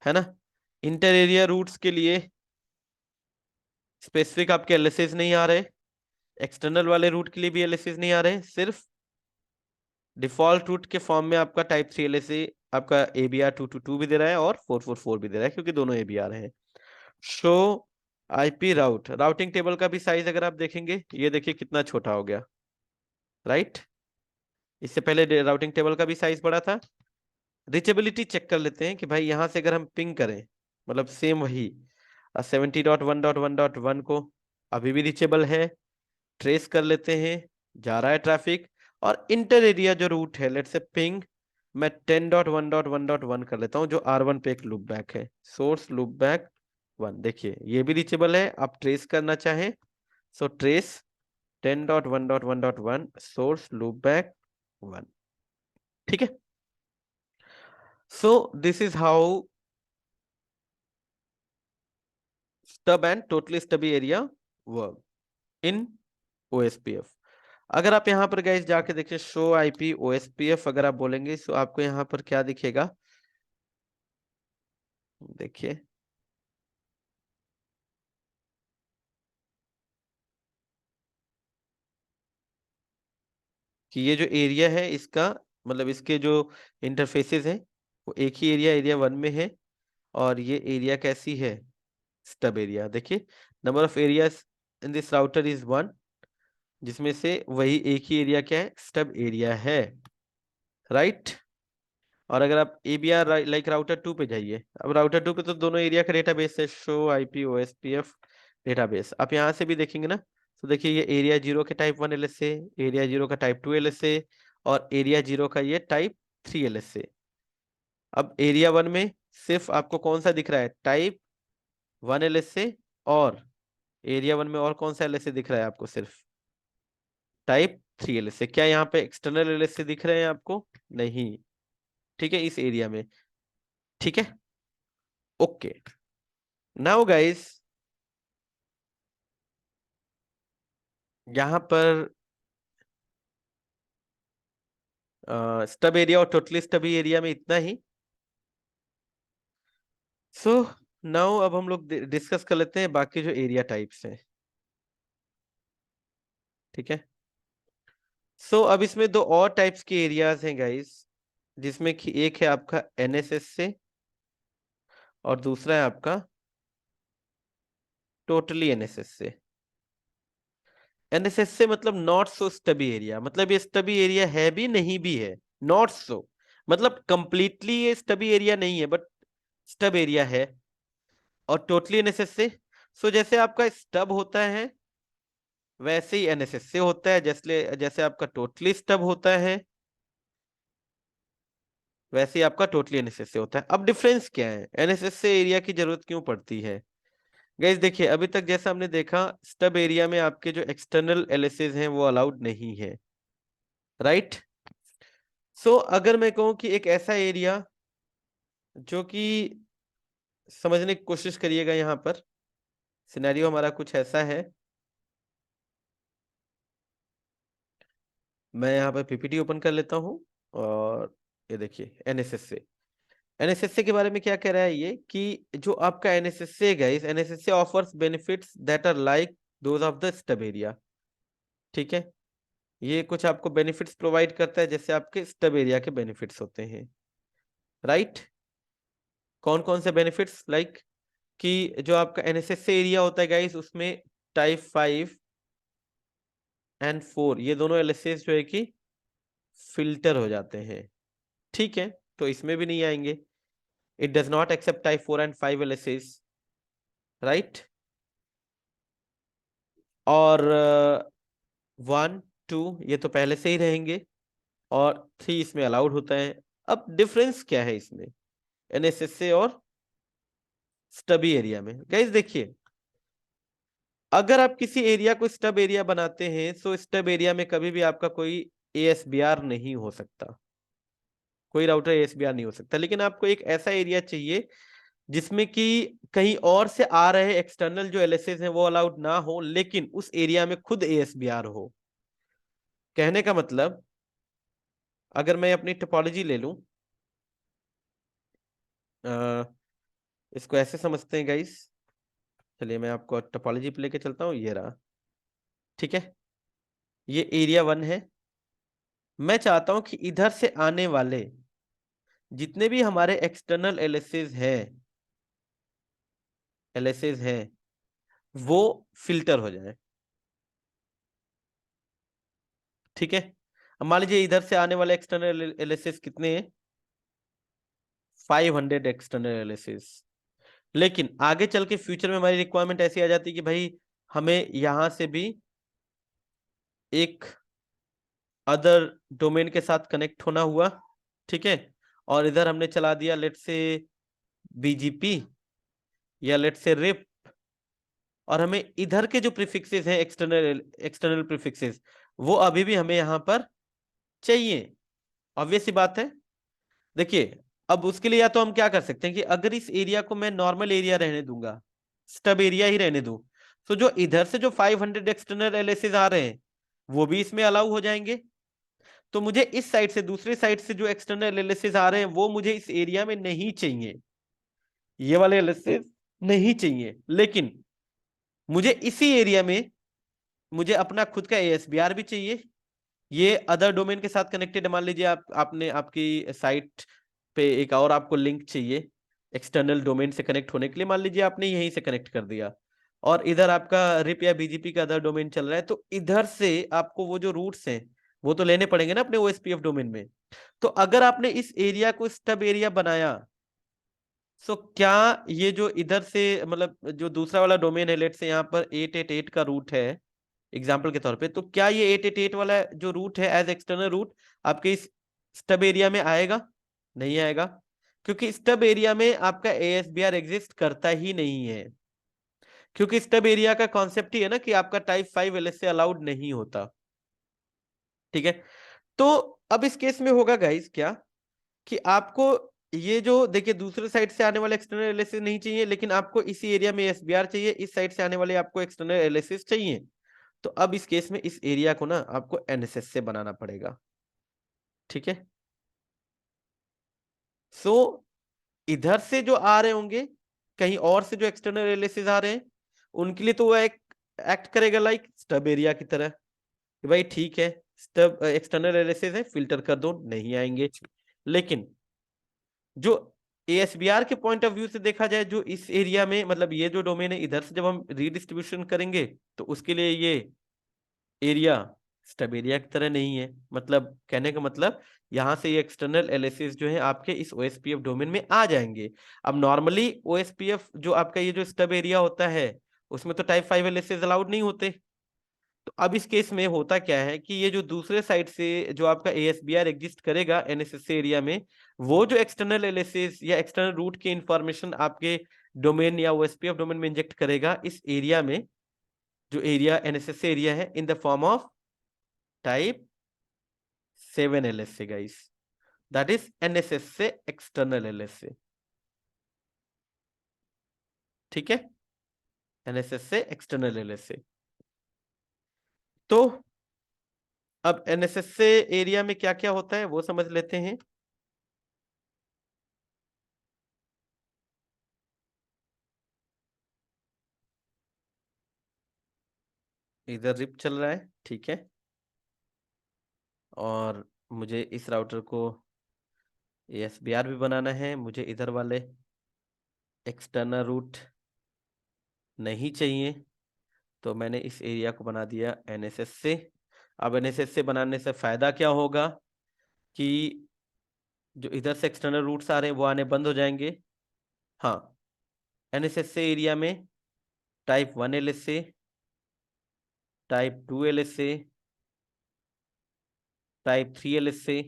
A: है ना। इंटर एरिया रूट्स के लिए स्पेसिफिक आपके LSAs नहीं आ रहे, एक्सटर्नल वाले रूट के लिए भी LSAs नहीं आ रहे, सिर्फ डिफॉल्ट रूट के फॉर्म में आपका टाइप 3 LSA आपका ABR 222 भी दे रहा है और 444 भी दे रहा है, क्योंकि दोनों ABR हैं। शो IP राउट, राउटिंग टेबल का भी साइज अगर आप देखेंगे, ये देखिए कितना छोटा हो गया, राइट। इससे पहले राउटिंग टेबल का भी साइज बड़ा था। रीचेबिलिटी चेक कर लेते हैं कि भाई यहां से अगर हम पिंग करें, मतलब सेम वही 70.1.1.1 को, अभी भी रीचेबल है। ट्रेस कर लेते हैं, जा रहा है ट्रैफिक। और इंटर एरिया जो रूट है, लेट्स से पिंग मैं 10.1.1.1 कर लेता हूं, जो R1 पे एक लूप बैक है, सोर्स लूप बैक 1, देखिए ये भी रीचेबल है। आप ट्रेस करना चाहें, so trace 10.1.1.1 source loop back 1, ठीक है। So this is how stub and totally stubby area work in OSPF। अगर आप यहाँ पर गाइस जाके देखिए शो IP OSPF अगर आप बोलेंगे, तो आपको यहाँ पर क्या दिखेगा, देखिए कि ये जो एरिया है इसका, मतलब इसके जो इंटरफेसेस हैं वो एक ही एरिया 1 में है, और ये एरिया कैसी है, स्टब एरिया। देखिए number of areas in this router is 1, जिसमें से वही एक ही एरिया क्या है, स्टब एरिया है, राइट। और अगर आप ABR लाइक राउटर 2 पे जाइए, अब राउटर 2 पे तो दोनों एरिया का डेटाबेस है, शो IP OSPF डेटाबेस। आप यहाँ से भी देखेंगे ना, तो देखिए ये एरिया 0 के टाइप 1 LSA, एरिया 0 का टाइप 2 LSA, और एरिया 0 का ये टाइप 3 LSA, अब एरिया वन में सिर्फ आपको कौन सा दिख रहा है, टाइप 1 एलएसए, और एरिया वन में और कौन सा एलएसए दिख रहा है आपको, सिर्फ टाइप 3 एलएसए। क्या यहाँ पे एक्सटर्नल एलएसए दिख रहे हैं आपको? नहीं। ठीक है, इस एरिया में। ठीक है, ओके। नाउ गाइस, यहाँ पर स्टब एरिया और टोटली स्टबी एरिया में इतना ही। सो नाउ अब हम लोग डिस्कस कर लेते हैं बाकी जो एरिया टाइप्स हैं। ठीक है, सो अब इसमें दो और टाइप्स के एरियाज हैं गाइस, जिसमें कि एक है आपका एनएसएस से और दूसरा है आपका टोटली एनएसएस से। एनएसएस से मतलब नॉट सो स्टबी एरिया, मतलब ये स्टबी एरिया है भी नहीं भी है, नॉट सो मतलब कंप्लीटली ये स्टबी एरिया नहीं है, बट स्टब एरिया है। और टोटली एनएसएस से, सो जैसे आपका स्टब होता है वैसे ही एनएसएस से होता है, जैसे जैसे आपका टोटली स्टब होता है वैसे ही आपका टोटली एनएसएस से होता है। अब डिफरेंस क्या है, एनएसएस से एरिया की जरूरत क्यों पड़ती है? गाइस देखिए, अभी तक जैसा हमने देखा, स्टब एरिया में आपके जो एक्सटर्नल एलएसएस हैं वो अलाउड नहीं है, राइट। सो अगर मैं कहूं कि एक ऐसा एरिया जो कि, समझने की कोशिश करिएगा, यहाँ पर सिनेरियो हमारा कुछ ऐसा है। मैं यहाँ पर पीपीटी ओपन कर लेता हूँ, और ये देखिए एनएसएस। एनएसएसए के बारे में क्या कह रहा है ये, कि जो आपका NSSA guys, NSSA offers benefits that are like those of the stub area. ठीक है, ये कुछ आपको बेनिफिट्स प्रोवाइड करता है जैसे आपके स्टब एरिया के बेनिफिट्स होते हैं, राइट। कौन कौन से बेनिफिट्स, लाइक कि जो आपका एनएसएसए एरिया होता है गाइस, उसमें टाइप 5 एंड 4 ये दोनों एलएसएस जो है कि फिल्टर हो जाते हैं। ठीक है, तो इसमें भी नहीं आएंगे। It does not accept type 4 and 5 LSAs, right. और 1 2 ये तो पहले से ही रहेंगे, और 3 इसमें अलाउड होता है। अब डिफरेंस क्या है इसमें एनएसएस और स्टबी एरिया में? गाइस देखिए, अगर आप किसी एरिया को स्टब एरिया बनाते हैं, तो स्टब एरिया में कभी भी आपका कोई एएसबीआर नहीं हो सकता, कोई राउटर एएसबीआर नहीं हो सकता। लेकिन आपको एक ऐसा एरिया चाहिए जिसमें कि कहीं और से आ रहे एक्सटर्नल जो एलएसएस हैं वो अलाउड ना हो, लेकिन उस एरिया में खुद एएसबीआर हो। कहने का मतलब, अगर मैं अपनी टोपोलॉजी ले लूं, इसको ऐसे समझते हैं गाइस, चलिए मैं आपको टोपोलॉजी पे लेके चलता हूँ, ये रहा। ठीक है, ये एरिया 1 है। मैं चाहता हूं कि इधर से आने वाले जितने भी हमारे एक्सटर्नल एलएसएस हैं वो फिल्टर हो जाए। ठीक है, अब मान लीजिए इधर से आने वाले एक्सटर्नल एलएसएस कितने हैं, 500 एक्सटर्नल एलएसएस। लेकिन आगे चल के फ्यूचर में हमारी रिक्वायरमेंट ऐसी आ जाती है कि भाई हमें यहां से भी एक अदर डोमेन के साथ कनेक्ट होना हुआ। ठीक है, और इधर हमने चला दिया लेट से बीजीपी या लेट से रिप, और हमें इधर के जो प्रीफिक्सेस हैं, एक्सटर्नल एक्सटर्नल प्रीफिक्सेस, वो अभी भी हमें यहां पर चाहिए। ऑब्वियस सी बात है। देखिए, अब उसके लिए या तो हम क्या कर सकते हैं कि अगर इस एरिया को मैं नॉर्मल एरिया रहने दूंगा, स्टब एरिया ही रहने दूं, तो जो इधर से जो 500 एक्सटर्नल एलएसएस आ रहे हैं वो भी इसमें अलाउ हो जाएंगे। तो मुझे इस साइड से, दूसरी साइड से जो एक्सटर्नल एलएसएस आ रहे हैं वो मुझे इस एरिया में नहीं चाहिए, ये वाले एलएसएस नहीं चाहिए। लेकिन मुझे इसी एरिया में मुझे अपना खुद का एएसबीआर भी चाहिए। ये अदर डोमेन के साथ कनेक्टेड है। मान लीजिए आपने आपकी साइट पे एक और आपको लिंक चाहिए एक्सटर्नल डोमेन से कनेक्ट होने के लिए, मान लीजिए आपने यहीं से कनेक्ट कर दिया, और इधर आपका रिप या बीजीपी का अदर डोमेन चल रहा है, तो इधर से आपको वो जो रूट्स हैं वो तो लेने पड़ेंगे ना अपने ओएसपीएफ डोमेन में। तो अगर आपने इस एरिया को स्टब एरिया बनाया, सो क्या ये जो इधर से, मतलब जो दूसरा वाला डोमेन है, लेट से यहाँ पर 888 का रूट है एग्जाम्पल के तौर पे, तो क्या ये 888 वाला जो रूट है एज एक्सटर्नल रूट आपके इस स्टब एरिया में आएगा? नहीं आएगा। क्योंकि स्टब एरिया में आपका ASBR एग्जिस्ट करता ही नहीं है, क्योंकि स्टब एरिया का कॉन्सेप्ट ही है ना कि आपका टाइप 5 LSA अलाउड नहीं होता। ठीक है, तो अब इस केस में होगा गाइस क्या, कि आपको ये जो देखिए दूसरे साइड से आने वाले एक्सटर्नल एलएसएस नहीं चाहिए, लेकिन आपको इसी एरिया में एसबीआर चाहिए, इस साइड से आने वाले आपको एक्सटर्नल एलएसएस चाहिए। तो अब इस केस में इस एरिया को ना आपको एनएसएस से बनाना पड़ेगा। ठीक है, सो इधर से जो आ रहे होंगे, कहीं और से जो एक्सटर्नल एलएसएस आ रहे हैं, उनके लिए तो वो एक एक्ट करेगा लाइक स्टब एरिया की तरह, कि भाई ठीक है स्टब एक्सटर्नल एलएसएस है, फिल्टर कर दो, नहीं आएंगे। लेकिन जो एएसबीआर के पॉइंट ऑफ व्यू से देखा जाए, जो इस एरिया में मतलब ये जो डोमेन है, इधर से जब हम रीडिस्ट्रीब्यूशन करेंगे तो उसके लिए ये एरिया स्टब एरिया की तरह नहीं है। मतलब कहने का मतलब यहाँ से ये एक्सटर्नल एलएसएस जो है आपके इस ओएसपीएफ डोमेन में आ जाएंगे। अब नॉर्मली ओएसपीएफ जो आपका ये जो स्टब एरिया होता है, उसमें तो टाइप 5 एलएसएस अलाउड नहीं होते। तो अब इस केस में होता क्या है कि ये जो दूसरे साइड से जो आपका एएसबीआर एग्जिस्ट करेगा एनएसएस एरिया में, वो जो एक्सटर्नल एलएसएस या एक्सटर्नल रूट की इंफॉर्मेशन आपके डोमेन या ओएसपीएफ डोमेन में इंजेक्ट करेगा इस एरिया में, जो एरिया एनएसएस एरिया है, इन the form of type 7 LSA guys, that is NSS से एक्सटर्नल एलएसए। ठीक है, एनएसएस से एक्सटर्नल एलएसए। तो अब एनएसएस से एरिया में क्या क्या होता है वो समझ लेते हैं। इधर रिप चल रहा है, ठीक है, और मुझे इस राउटर को एएसबीआर भी बनाना है, मुझे इधर वाले एक्सटर्नल रूट नहीं चाहिए, तो मैंने इस एरिया को बना दिया एनएसएस से। अब एनएसएस से बनाने से फायदा क्या होगा कि जो इधर से एक्सटर्नल रूट्स आ रहे हैं वो आने बंद हो जाएंगे। हाँ, एनएसएस से एरिया में type 1 LSA, type 2 LSA, type 3 LSA,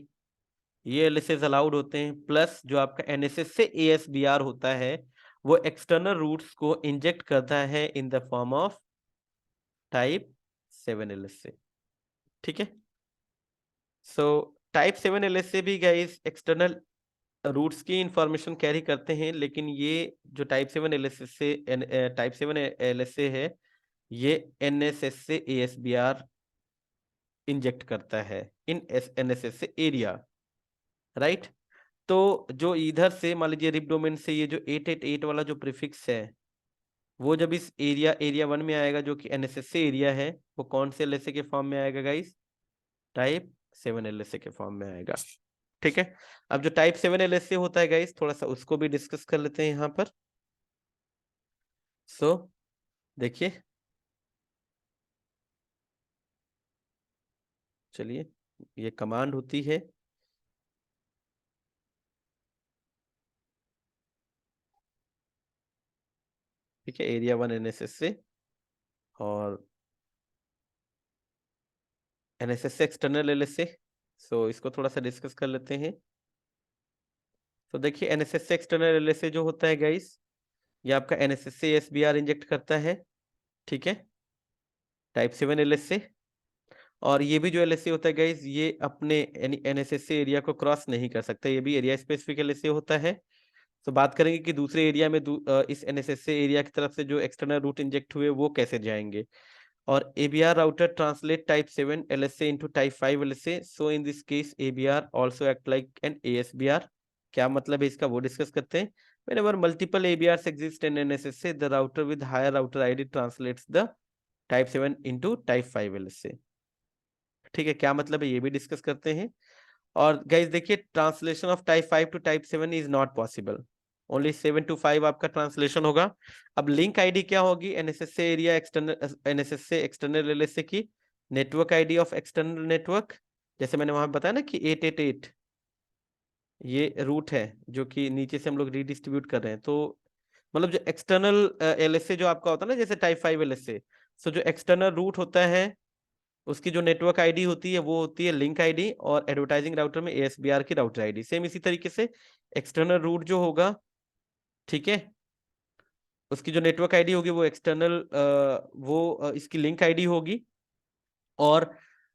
A: ये एलएसएस अलाउड होते हैं। प्लस जो आपका एनएसएस से एएसबीआर होता है, वो एक्सटर्नल रूट्स को इंजेक्ट करता है इन the form of type 7 LSA. ठीक है, सो टाइप 7 एलएसए भी गाइस एक्सटर्नल रूट्स की इंफॉर्मेशन कैरी करते हैं, लेकिन ये जो टाइप 7 एलएसए से टाइप 7 एलएसए है, ये एनएसएस से एएसबीआर इंजेक्ट करता है इन एनएसएस से एरिया, राइट। तो जो इधर से मान लीजिए रिप डोमेन से ये जो 888 वाला जो प्रीफिक्स है, वो जब इस एरिया 1 में आएगा जो कि एनएसएस से एरिया है, वो कौन से एलएसए के फॉर्म में आएगा गाइस, टाइप 7 एलएसए के फॉर्म में आएगा। ठीक है, अब जो टाइप 7 एलएसए होता है गाइस, थोड़ा सा उसको भी डिस्कस कर लेते हैं यहाँ पर। सो देखिए, चलिए, ये कमांड होती है, ठीक है, एरिया 1 एनएसएस से, और एनएसएस से एक्सटर्नल एलएसए। सो इसको थोड़ा सा डिस्कस कर लेते हैं। तो देखिए, एनएसएस से एक्सटर्नल एलएसए जो होता है गाइस, ये आपका एनएसएस से एसबीआर इंजेक्ट करता है। ठीक है, टाइप 7 एलएसए। और ये भी जो एलएसए होता है गाइस, ये अपने एनएसएस से एरिया को क्रॉस नहीं कर सकता, ये भी एरिया स्पेसिफिक एलएसए होता है। तो बात करेंगे कि दूसरे एरिया में इस एनएसएस से एरिया की तरफ से जो एक्सटर्नल रूट इंजेक्ट हुए वो कैसे जाएंगे। और ABR router translate type 7 LSA into type 5 LSA. So in this case, ABR also act like an ASBR. क्या मतलब है इसका वो डिस्कस करते हैं। Whenever multiple ABRs exist in an SSA, the router with higher router ID translates the type 7 into type 5 LSA. ठीक है, क्या मतलब है ये भी डिस्कस करते हैं। और गाइस देखिए, translation of type 5 to type 7 is not possible, only 7 to 5 आपका ट्रांसलेशन होगा। अब लिंक आईडी क्या होगी, एनएसएस से एरिया एक्सटर्नल, एनएसएस से एक्सटर्नल एलएसए की network ID of external network, जैसे मैंने वहां बताया ना कि 888 ये रूट है जो कि नीचे से हम लोग रीडिस्ट्रीब्यूट कर रहे हैं। तो मतलब जो एक्सटर्नल एलएसए जो आपका होता है ना, जैसे टाइप 5 एलएसए, सो जो एक्सटर्नल रूट होता है उसकी जो नेटवर्क आईडी होती है वो होती है लिंक आईडी, और एडवर्टाइजिंग राउटर में ASBR की राउटर आईडी। सेम इसी तरीके से एक्सटर्नल रूट जो होगा, ठीक है, उसकी जो नेटवर्क आईडी होगी वो एक्सटर्नल इसकी लिंक आईडी होगी, और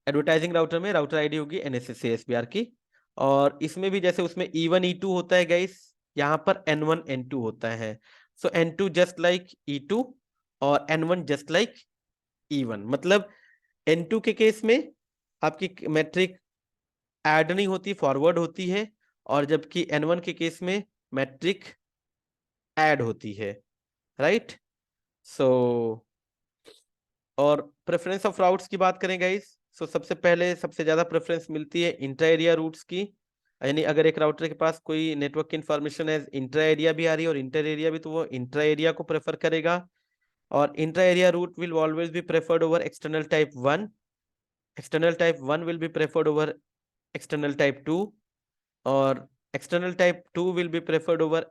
A: एडवर्टाइजिंग राउटर में राउटर आईडी होगी NSS ASBR की। और इसमें भी जैसे उसमें E1 E2 होता है गाइस, यहाँ पर N1 N2 होता है। सो N2 जस्ट लाइक E2 और N1 जस्ट लाइक E1। मतलब N2 के केस में आपकी मैट्रिक ऐड नहीं होती, फॉरवर्ड होती है, और जबकि N1 के केस में मैट्रिक ऐड होती है, राइट। सो और प्रेफरेंस ऑफ राउट्स की बात करें गाइस, सो सबसे पहले सबसे ज्यादा प्रेफरेंस मिलती है इंट्रा एरिया रूट्स की। यानी अगर एक राउटर के पास कोई नेटवर्क की इंफॉर्मेशन है, इंट्रा एरिया भी आ रही है और इंटर एरिया भी, तो वो इंट्रा एरिया को प्रेफर करेगा। और intra area route will always be preferred over external type 1। External type 1 will be preferred over external type 2, और external type 2 will be preferred over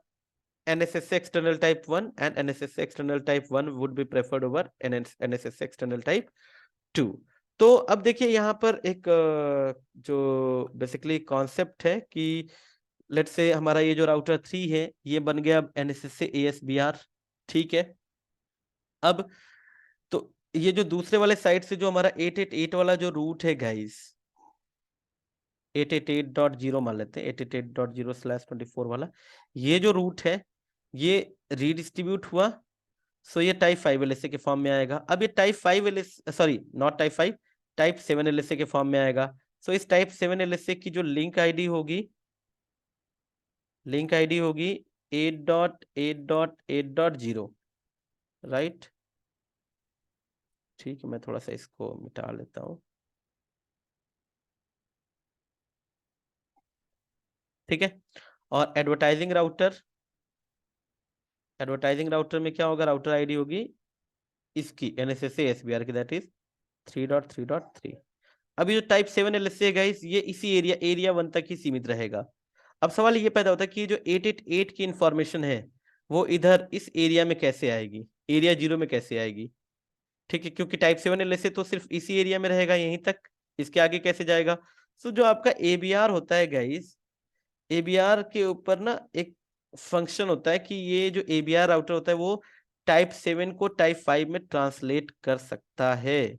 A: NSS external type 1, and NSS external type 1 would be preferred over NSS external type 2। तो अब देखिए यहाँ पर एक जो basically concept है कि लेट्स से हमारा ये जो राउटर 3 है ये बन गया अब NSS से ASBR, ठीक है। अब तो ये जो दूसरे वाले साइड से जो हमारा 888 वाला जो रूट है गाइस, 888.0 मान लेते हैं, 888.0/24 वाला ये जो रूट है ये रीडिस्ट्रीब्यूट हुआ। सो ये टाइप 5 LSA के फॉर्म में आएगा। अब ये type 5 LSA, sorry not type 5, type 7 LSA के फॉर्म में आएगा। सो इस टाइप 7 LSA की जो लिंक आईडी होगी, लिंक आईडी होगी 8.8.8.0, राइट। ठीक है, मैं थोड़ा सा इसको मिटा लेता हूँ, ठीक है। और एडवर्टाइजिंग राउटर में क्या होगा, राउटर आईडी होगी इसकी NSS से ASBR की, दैट इज 3.3.3। अभी जो टाइप 7 LSA है गाइस, ये इसी एरिया 1 तक ही सीमित रहेगा। अब सवाल ये पैदा होता है कि जो 888 की इंफॉर्मेशन है वो इधर इस एरिया में कैसे आएगी, एरिया 0 में कैसे आएगी, ठीक है, क्योंकि टाइप 7 LSA तो सिर्फ इसी एरिया में रहेगा, यहीं तक, इसके आगे कैसे जाएगा। सो जो आपका ABR होता है गाइस, ABR के ऊपर ना एक फंक्शन होता है कि ये जो ABR राउटर होता है वो टाइप 7 को टाइप 5 में ट्रांसलेट कर सकता है।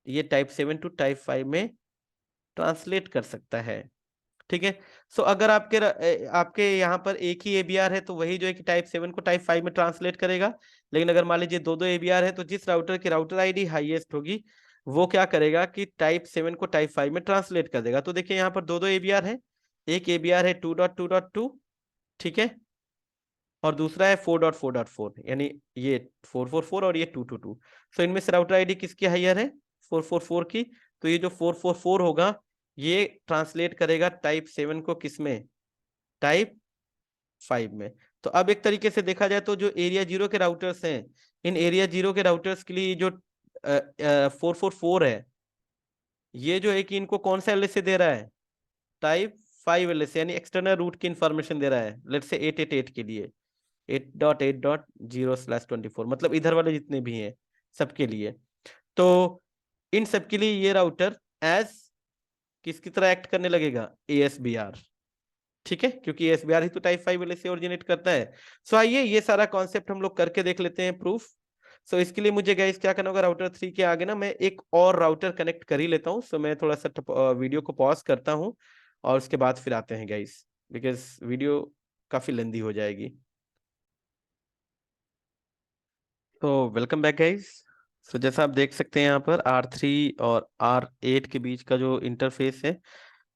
A: ये टाइप 7 टू टाइप 5 में ट्रांसलेट कर सकता है, ठीक है। सो अगर आपके यहाँ पर एक ही ABR है तो वही जो है कि टाइप 7 को टाइप 5 में ट्रांसलेट करेगा। लेकिन अगर मान लीजिए दो दो ABR है तो जिस राउटर की राउटर आईडी हाईएस्ट होगी वो क्या करेगा कि टाइप 7 को टाइप 5 में ट्रांसलेट कर देगा। तो देखिए यहाँ पर दो दो ABR है, एक ABR है 2.2.2, ठीक है, और दूसरा है 4.4.4, यानी ये 444 और ये 222। सो इनमें से राउटर आईडी किसकी हायर है, 444 की। तो ये जो 444 होगा ये ट्रांसलेट करेगा टाइप 7 को किसमें, टाइप 5 में। तो अब एक तरीके से देखा जाए तो जो एरिया 0 के राउटर्स हैं, इन एरिया 0 के राउटर्स के लिए जो 444 है, ये जो है कि इनको कौन सा LSA दे रहा है, टाइप 5 LSA, यानी एक्सटर्नल रूट की इंफॉर्मेशन दे रहा है। लेट्स से 888 के लिए 8.8.0/24, मतलब इधर वाले जितने भी हैं सबके लिए। तो इन सबके लिए ये राउटर एज किसकी तरह एक्ट करने लगेगा, ASBR, ठीक है, क्योंकि ASBR ही तो टाइप 5 वाले से ओरिजिनेट करता है। सो आइए ये सारा कॉन्सेप्ट हम लोग करके देख लेते हैं प्रूफ। सो इसके लिए मुझे गाइस क्या करना होगा, राउटर 3 के आगे ना मैं एक और राउटर कनेक्ट कर ही लेता हूँ। सो मैं थोड़ा सा वीडियो को पॉज करता हूँ और उसके बाद फिर आते हैं गाइस, बिकॉज वीडियो काफी लेंदी हो जाएगी। तो वेलकम बैक गाइस। सो जैसा आप देख सकते हैं यहाँ पर R3 और R8 के बीच का जो इंटरफेस है,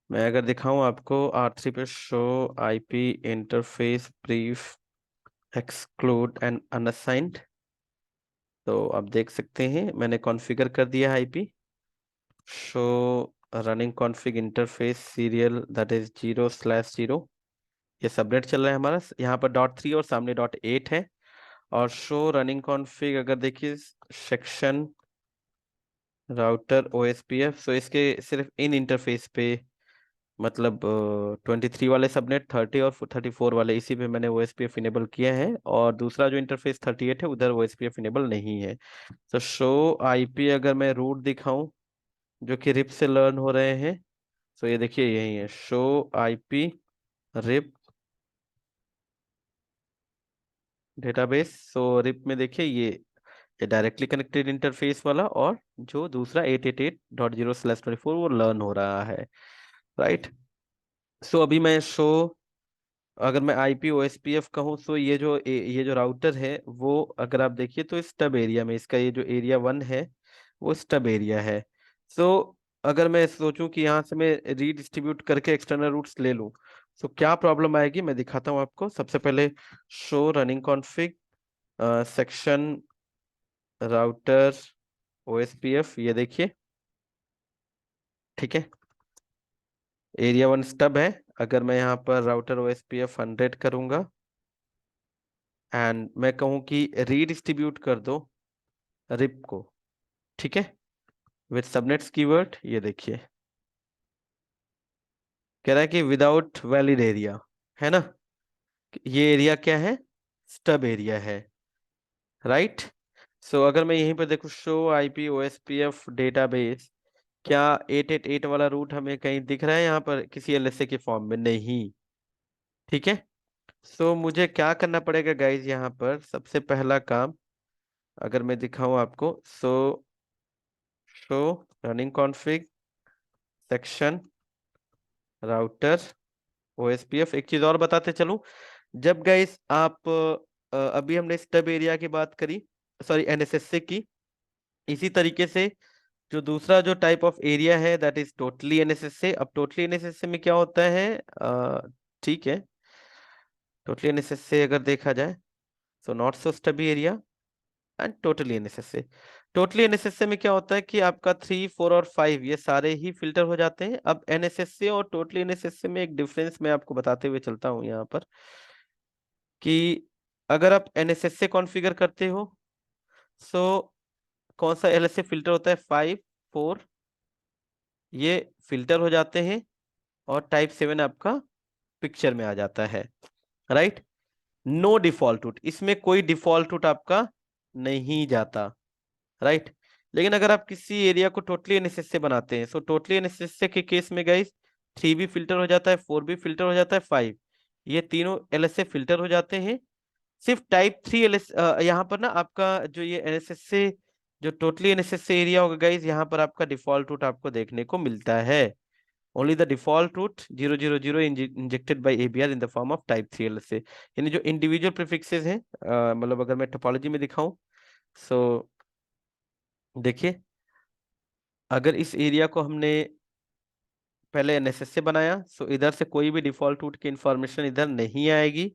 A: मैं अगर दिखाऊं आपको, R3 पे show IP interface brief exclude and unassigned, तो आप देख सकते हैं मैंने कॉन्फ़िगर कर दिया है IP show running config interface serial that is 0/0। ये सबनेट चल रहा है हमारा, यहाँ पर .3 और सामने .8 है। और शो रनिंग कॉन्फ़िग अगर देखिए सेक्शन राउटर OSPF, सो इसके सिर्फ इन इंटरफेस पे, मतलब 23 वाले सबनेट, 30 और 34 वाले, इसी पे मैंने OSPF इनेबल किया है। और दूसरा जो इंटरफेस 38 है उधर OSPF इनेबल नहीं है। तो शो IP अगर मैं रूट दिखाऊं, जो कि रिप से लर्न हो रहे हैं। सो ये देखिए यही है, शो आईपी रिप डेटाबेस। सो रिप में देखिए ये डायरेक्टली कनेक्टेड इंटरफेस वाला, और जो दूसरा 888.0/24 वो लर्न हो रहा है, राइट। सो अभी मैं शो, अगर मैं आईपी ओएसपीएफ कहूँ, तो ये जो राउटर है वो, अगर आप देखिए तो स्टब एरिया में, इसका ये जो एरिया 1 है वो स्टब एरिया है। सो अगर मैं सोचूं कि यहाँ से मैं रीडिस्ट्रीब्यूट करके एक्सटर्नल रूट्स ले लूं, तो क्या प्रॉब्लम आएगी मैं दिखाता हूँ आपको। सबसे पहले show running config section router OSPF, ये देखिए, ठीक है, एरिया 1 स्टब है। अगर मैं यहाँ पर राउटर ओएसपीएफ 100 करूंगा एंड मैं कहूँ कि रीडिस्ट्रीब्यूट कर दो रिप को, ठीक है, विद सबनेट्स कीवर्ड, ये देखिए कह रहा है कि विदाउट वैलिड एरिया, है ना। ये एरिया क्या है, स्टब एरिया है, राइट। सो अगर मैं यहीं पर देखूँ शो आईपी ओएसपीएफ डेटाबेस, क्या 888 वाला रूट हमें कहीं दिख रहा है यहाँ पर किसी एलएसए के फॉर्म में? नहीं, ठीक है। सो मुझे क्या करना पड़ेगा गाइज, यहाँ पर सबसे पहला काम अगर मैं दिखाऊं आपको, सो show running config section router OSPF. एक चीज और बताते चलूं, जब गाइस आप अभी हमने स्टब एरिया की बात करी, सॉरी एनएसएसए की, इसी तरीके से जो दूसरा जो टाइप ऑफ एरिया है दैट इज टोटली एनएसएसए। अब टोटली एनएसएसए में क्या होता है, ठीक है, टोटली एनएसएसए अगर देखा जाए, so not so stubby area and totally NSSA. Totally NSSA में क्या होता है कि आपका 3, 4 और 5 ये सारे ही फिल्टर हो जाते हैं। अब एनएसएसए और टोटली एनएसएसए में एक डिफरेंस मैं आपको बताते हुए चलता हूँ यहाँ पर, कि अगर आप एनएसएसए कॉन्फ़िगर करते हो, सो कौन सा एलएसए फिल्टर होता है, 5, 4, ये फिल्टर हो जाते हैं, और टाइप 7 आपका पिक्चर में आ जाता है, राइट। नो डिफॉल्ट रूट, इसमें कोई डिफॉल्ट रूट आपका नहीं जाता, राइट। लेकिन अगर आप किसी एरिया को टोटली एनएसएस से बनाते हैं, सो टोटली एनएसएस के केस में गाइस 3 भी फिल्टर हो जाता है, 4 भी फिल्टर हो जाता है, 5, ये तीनों एलएसए फिल्टर हो जाते हैं। सिर्फ टाइप 3 एलएस यहाँ पर ना आपका जो ये एनएसएस से, जो टोटली एनएसएस से एरिया होगा गाइस, यहाँ पर आपका डिफॉल्ट रूट आपको देखने को मिलता है। Only the default route 000 injected by ABR in the form of type 3 LSA. यानी जो इंडिविजुअल प्रीफिक्सेस हैं, मतलब अगर मैं टोपोलॉजी में दिखाऊं, सो देखिए, अगर इस एरिया को हमने पहले एनएसएस से बनाया, सो इधर से कोई भी डिफॉल्ट रूट की इंफॉर्मेशन इधर नहीं आएगी।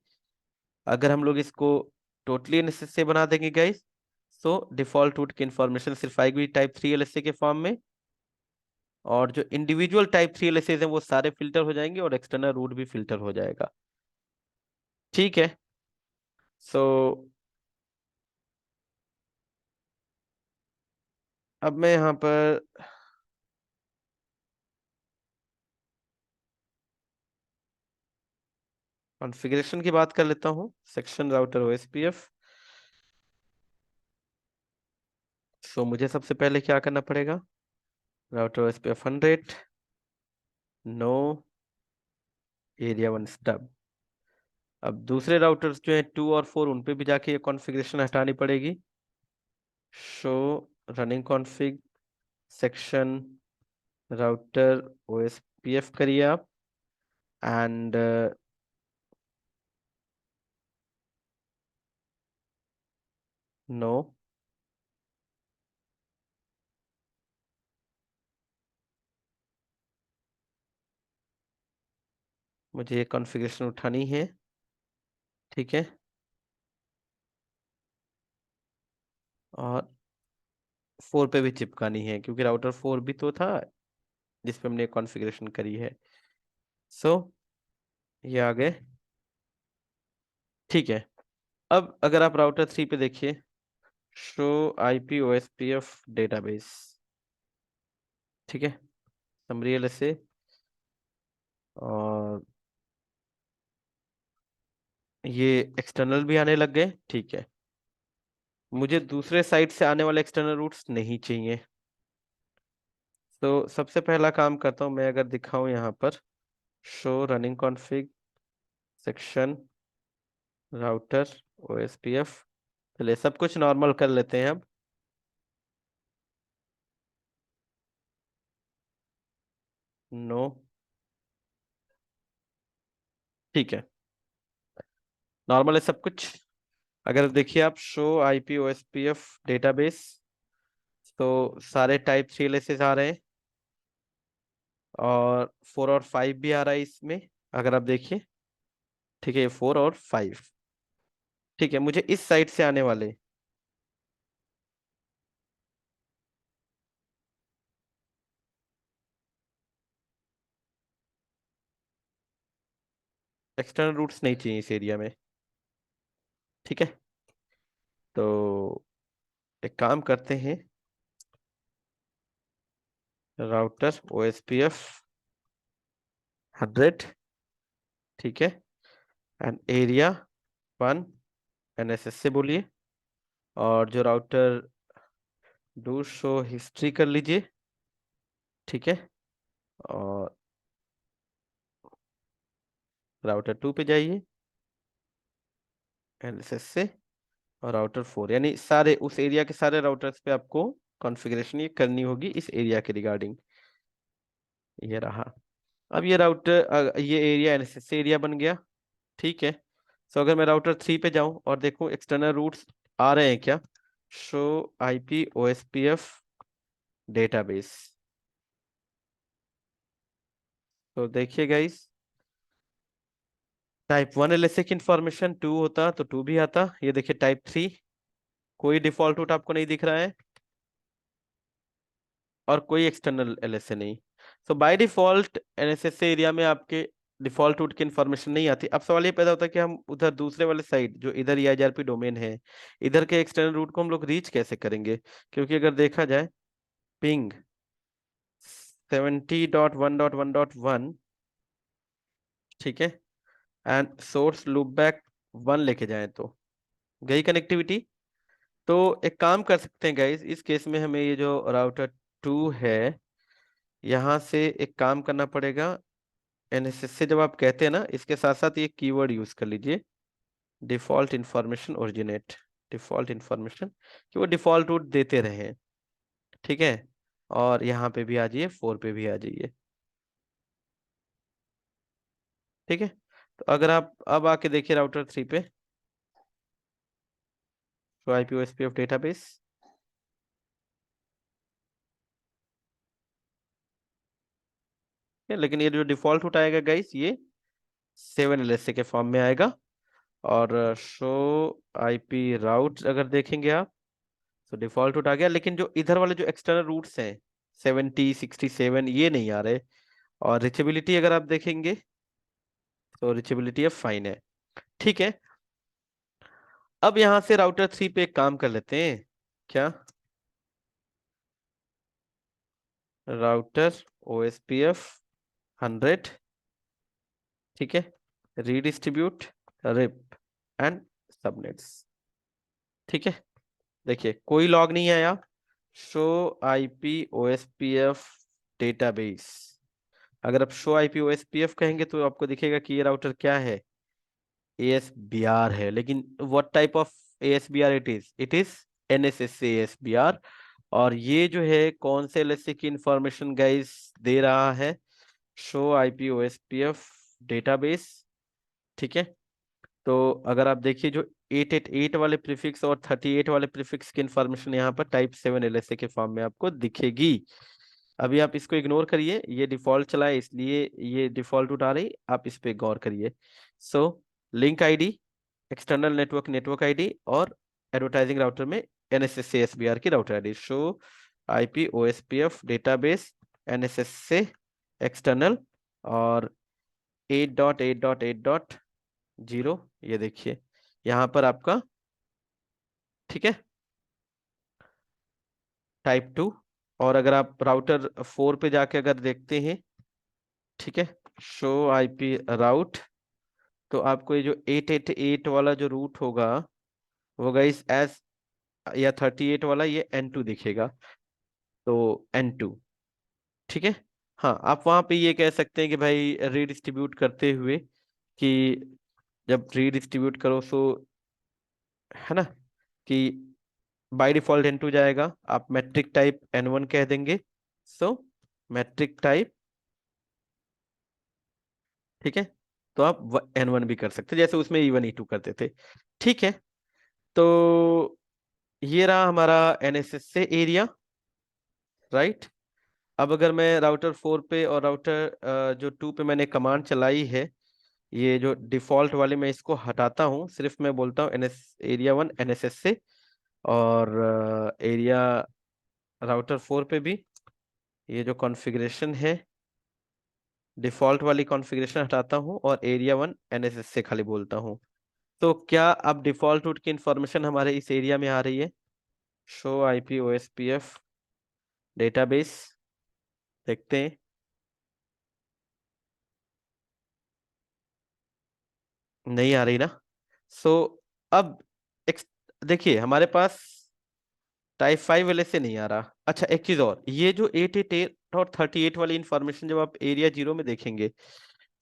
A: अगर हम लोग इसको टोटली एनएसएस से बना देंगे गाइस, सो डिफॉल्ट रूट की इंफॉर्मेशन सिर्फ आएगी टाइप 3 एलएसए के फॉर्म में, और जो इंडिविजुअल टाइप 3 एलएसए हैं वो सारे फिल्टर हो जाएंगे, और एक्सटर्नल रूट भी फिल्टर हो जाएगा, ठीक है। सो अब मैं यहाँ पर कॉन्फ़िगरेशन की बात कर लेता हूँ, सेक्शन राउटर ओएसपीएफ। सो मुझे सबसे पहले क्या करना पड़ेगा, router OSPF 100 no area 1 stub. अब दूसरे राउटर्स जो है 2 और 4, उन पे भी जाके ये कॉन्फ़िगरेशन हटानी पड़ेगी। Show running config section router OSPF करिए आप, एंड नो मुझे ये कॉन्फ़िगरेशन उठानी है, ठीक है, और 4 पे भी चिपकानी है, क्योंकि राउटर 4 भी तो था जिसपे हमने कॉन्फ़िगरेशन करी है। सो ये आ गए, ठीक है। अब अगर आप राउटर 3 पे देखिए, शो आईपी ओएसपीएफ डेटाबेस, ठीक है, समरी एलएसए, और ये एक्सटर्नल भी आने लग गए, ठीक है। मुझे दूसरे साइड से आने वाले एक्सटर्नल रूट्स नहीं चाहिए, तो सबसे पहला काम करता हूँ मैं, अगर दिखाऊं यहाँ पर show running config section router OSPF, चलिए सब कुछ नॉर्मल कर लेते हैं अब। नो, ठीक है, नॉर्मल है सब कुछ। अगर देखिए आप शो आईपी ओएसपीएफ डेटाबेस, तो सारे टाइप 3 एलएसएस आ रहे हैं और 4 और 5 भी आ रहा है इसमें, अगर आप देखिए। ठीक है, ये 4 और 5। ठीक है, मुझे इस साइड से आने वाले एक्सटर्नल रूट्स नहीं चाहिए इस एरिया में। ठीक है, तो एक काम करते हैं, राउटर ओएसपीएफ 100, ठीक है, एंड एरिया 1 एनएसएस से बोलिए, और जो राउटर डू शो हिस्ट्री कर लीजिए। ठीक है, और राउटर 2 पे जाइए एनएसएस से, और राउटर 4, यानी सारे उस एरिया के सारे राउटर्स पे आपको कॉन्फ़िगरेशन ये करनी होगी इस एरिया के रिगार्डिंग। ये रहा। अब ये राउटर, ये एरिया एनएसएस से एरिया बन गया। ठीक है, सो अगर मैं राउटर 3 पे जाऊं और देखूं एक्सटर्नल रूट्स आ रहे हैं क्या, शो आईपी ओएसपीएफ डेटाबेस, तो देखिए गाइस, टाइप 1 एलएसए की इंफॉर्मेशन 2 होता तो 2 भी आता। ये देखिए टाइप 3, कोई डिफॉल्ट रूट आपको नहीं दिख रहा है और कोई एक्सटर्नल एलएसए नहीं। सो बाय डिफॉल्ट एनएसएस एरिया में आपके डिफॉल्ट रूट की इंफॉर्मेशन नहीं आती। अब सवाल ये पैदा होता है कि हम उधर दूसरे वाले साइड जो इधर ईआईजीआरपी डोमेन है, इधर के एक्सटर्नल रूट को हम लोग रीच कैसे करेंगे, क्योंकि अगर देखा जाए पिंग 70.1.1.1, ठीक है, एंड सोर्स लूपबैक 1 लेके जाए तो गई कनेक्टिविटी। तो एक काम कर सकते हैं गाइस, इस केस में हमें ये जो राउटर 2 है, यहाँ से एक काम करना पड़ेगा। एनएसएस से जब आप कहते हैं ना, इसके साथ साथ ये कीवर्ड यूज कर लीजिए, default information originate, default information, कि वो डिफॉल्ट रूट देते रहे। ठीक है, और यहाँ पे भी आ जाइए, 4 पे भी आ जाइए। ठीक है, तो अगर आप अब आके देखिए राउटर 3 पे, तो आईपी ओएसपीएफ डेटाबेस, लेकिन ये जो डिफॉल्ट रूट आएगा गाइस, ये 7 LSA के फॉर्म में आएगा। और शो आईपी राउट अगर देखेंगे आप, तो डिफॉल्ट रूट आ गया, लेकिन जो इधर वाले जो एक्सटर्नल रूट्स हैं 70, 67, ये नहीं आ रहे। और रिचेबिलिटी अगर आप देखेंगे, तो रिचेबिलिटी अब फाइन है। ठीक है, अब यहां से राउटर 3 पे एक काम कर लेते हैं क्या, राउटर ओएसपीएफ 100, ठीक है, रीडिस्ट्रीब्यूट रिप एंड सबनेट्स। ठीक है, देखिए कोई लॉग नहीं आया। शो आईपी ओएसपीएफ डेटाबेस, अगर आप शो आईपी ओएसपीएफ कहेंगे तो आपको दिखेगा कि ये राउटर क्या है, एएसबीआर है। लेकिन what type of ASBR it is NSS ASBR. और ये जो है कौन से एलएसए की इंफॉर्मेशन गाइस दे रहा है, शो आईपी ओएसपीएफ डेटाबेस। ठीक है, तो अगर आप देखिए जो 888 वाले प्रीफिक्स और 38 वाले प्रीफिक्स की इंफॉर्मेशन यहाँ पर टाइप 7 एलएसए के फॉर्म में आपको दिखेगी। अभी आप इसको इग्नोर करिए, ये डिफॉल्ट चला है इसलिए ये डिफॉल्ट उठा रही, आप इस पे गौर करिए। So link ID, external network network ID, और एडवर्टाइजिंग राउटर में एनएसएस से एसबीआर की router ID, show IP OSPF database NSS से एक्सटर्नल, और 8.8.8.0, ये देखिए यहाँ पर आपका। ठीक है, टाइप 2। और अगर आप राउटर 4 पे जाके अगर देखते हैं, ठीक है, शो आईपी राउट, तो आपको ये जो 888 वाला जो रूट होगा, वो गाइस एस, या 38 वाला ये N2 दिखेगा, तो N2। ठीक है। हाँ, आप वहां पे ये कह सकते हैं कि भाई रीडिस्ट्रीब्यूट करते हुए कि जब रीडिस्ट्रीब्यूट करो सो, है ना, कि बाय डिफॉल्ट N2 जाएगा, आप मैट्रिक टाइप N1 कह देंगे। सो मैट्रिक टाइप, ठीक है। तो आप N1 भी कर सकते हैं, जैसे उसमें E1 E2 करते थे। ठीक है। तो ये रहा हमारा NSS से एरिया, राइट। अब अगर मैं राउटर 4 पे और राउटर जो 2 पे मैंने कमांड चलाई है, ये जो डिफॉल्ट वाले, मैं इसको हटाता हूँ, सिर्फ मैं बोलता हूँ एरिया 1 NSS से, और एरिया राउटर 4 पे भी ये जो कॉन्फ़िगरेशन है, डिफॉल्ट वाली कॉन्फ़िगरेशन हटाता हूँ और एरिया 1 NSS से खाली बोलता हूँ। तो क्या अब डिफॉल्ट रूट की इंफॉर्मेशन हमारे इस एरिया में आ रही है? शो IP OSPF डेटाबेस, देखते हैं। नहीं आ रही ना। सो अब देखिए हमारे पास टाइप 5 वाले से नहीं आ रहा। अच्छा, एक चीज और, ये जो 888 और 38 वाली इंफॉर्मेशन जब आप एरिया 0 में देखेंगे,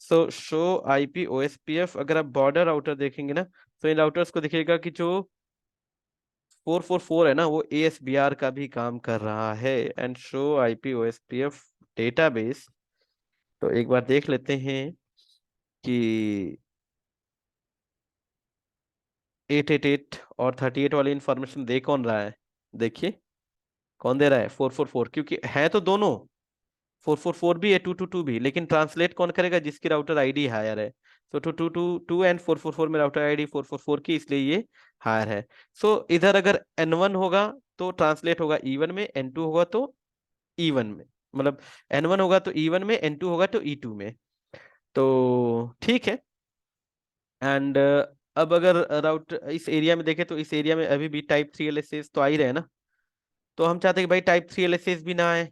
A: सो शो IP OSPF, अगर आप बॉर्डर राउटर देखेंगे ना, तो इन राउटर्स को दिखेगा कि जो 444 है ना, वो ASBR का भी काम कर रहा है। And show IP OSPF database, तो एक बार देख लेते हैं कि 888 और 38 वाली इंफॉर्मेशन दे कौन रहा है। देखिए कौन दे रहा है, 444, क्योंकि है तो दोनों, 444 भी है, 222 भी, लेकिन ट्रांसलेट कौन करेगा, जिसकी राउटर आईडी हायर है। तो 222 एंड 444 में राउटर आईडी 444 की, इसलिए ये हायर है। सो इधर अगर N1 होगा तो ट्रांसलेट होगा E1 में, N2 होगा तो E1 में, मतलब N1 होगा तो E1 में, N2 होगा तो E2 में। तो ठीक है। एंड अब अगर राउट इस एरिया में देखें, तो इस एरिया में अभी भी टाइप 3 LSAs तो आ ही रहे हैं ना। तो हम चाहते हैं कि भाई टाइप 3 LSAs भी ना आए,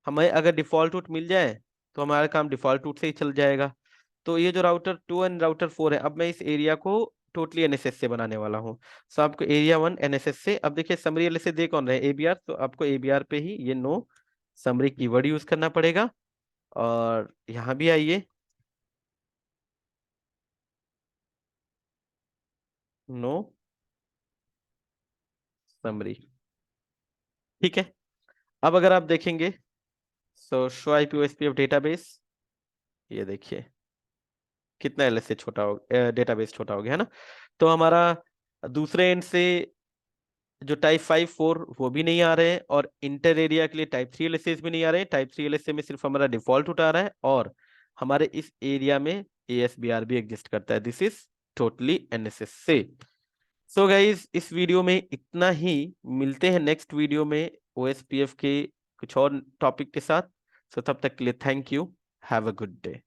A: हमें अगर डिफॉल्ट रूट मिल जाए तो हमारा काम डिफॉल्ट रूट से ही चल जाएगा। तो ये जो राउटर 2 एंड राउटर 4 है, अब मैं इस एरिया को टोटली NSS से बनाने वाला हूँ। सो आपको एरिया 1 NSS से, अब देखिए समरी LSA दे कौन रहे हैं, ABR, तो आपको ABR पे ही ये नो समरी कीवर्ड यूज करना पड़ेगा। और यहाँ भी आइए, नो समरी, ठीक है। अब अगर आप देखेंगे, सो शो IP OSPF डेटाबेस, ये देखिए कितना LSA छोटा हो, डेटाबेस छोटा हो गया है ना। तो हमारा दूसरे एंड से जो टाइप 5 4 वो भी नहीं आ रहे हैं, और इंटर एरिया के लिए टाइप 3 LSAs भी नहीं आ रहे हैं। टाइप 3 LSA में सिर्फ हमारा डिफॉल्ट उठा रहा है, और हमारे इस एरिया में ASBR भी एग्जिस्ट करता है। दिस इज टोटली NSS से। सो गाइज, इस वीडियो में इतना ही, मिलते हैं नेक्स्ट वीडियो में OSPF के कुछ और टॉपिक के साथ। सो तब तक के लिए thank you, have a good day.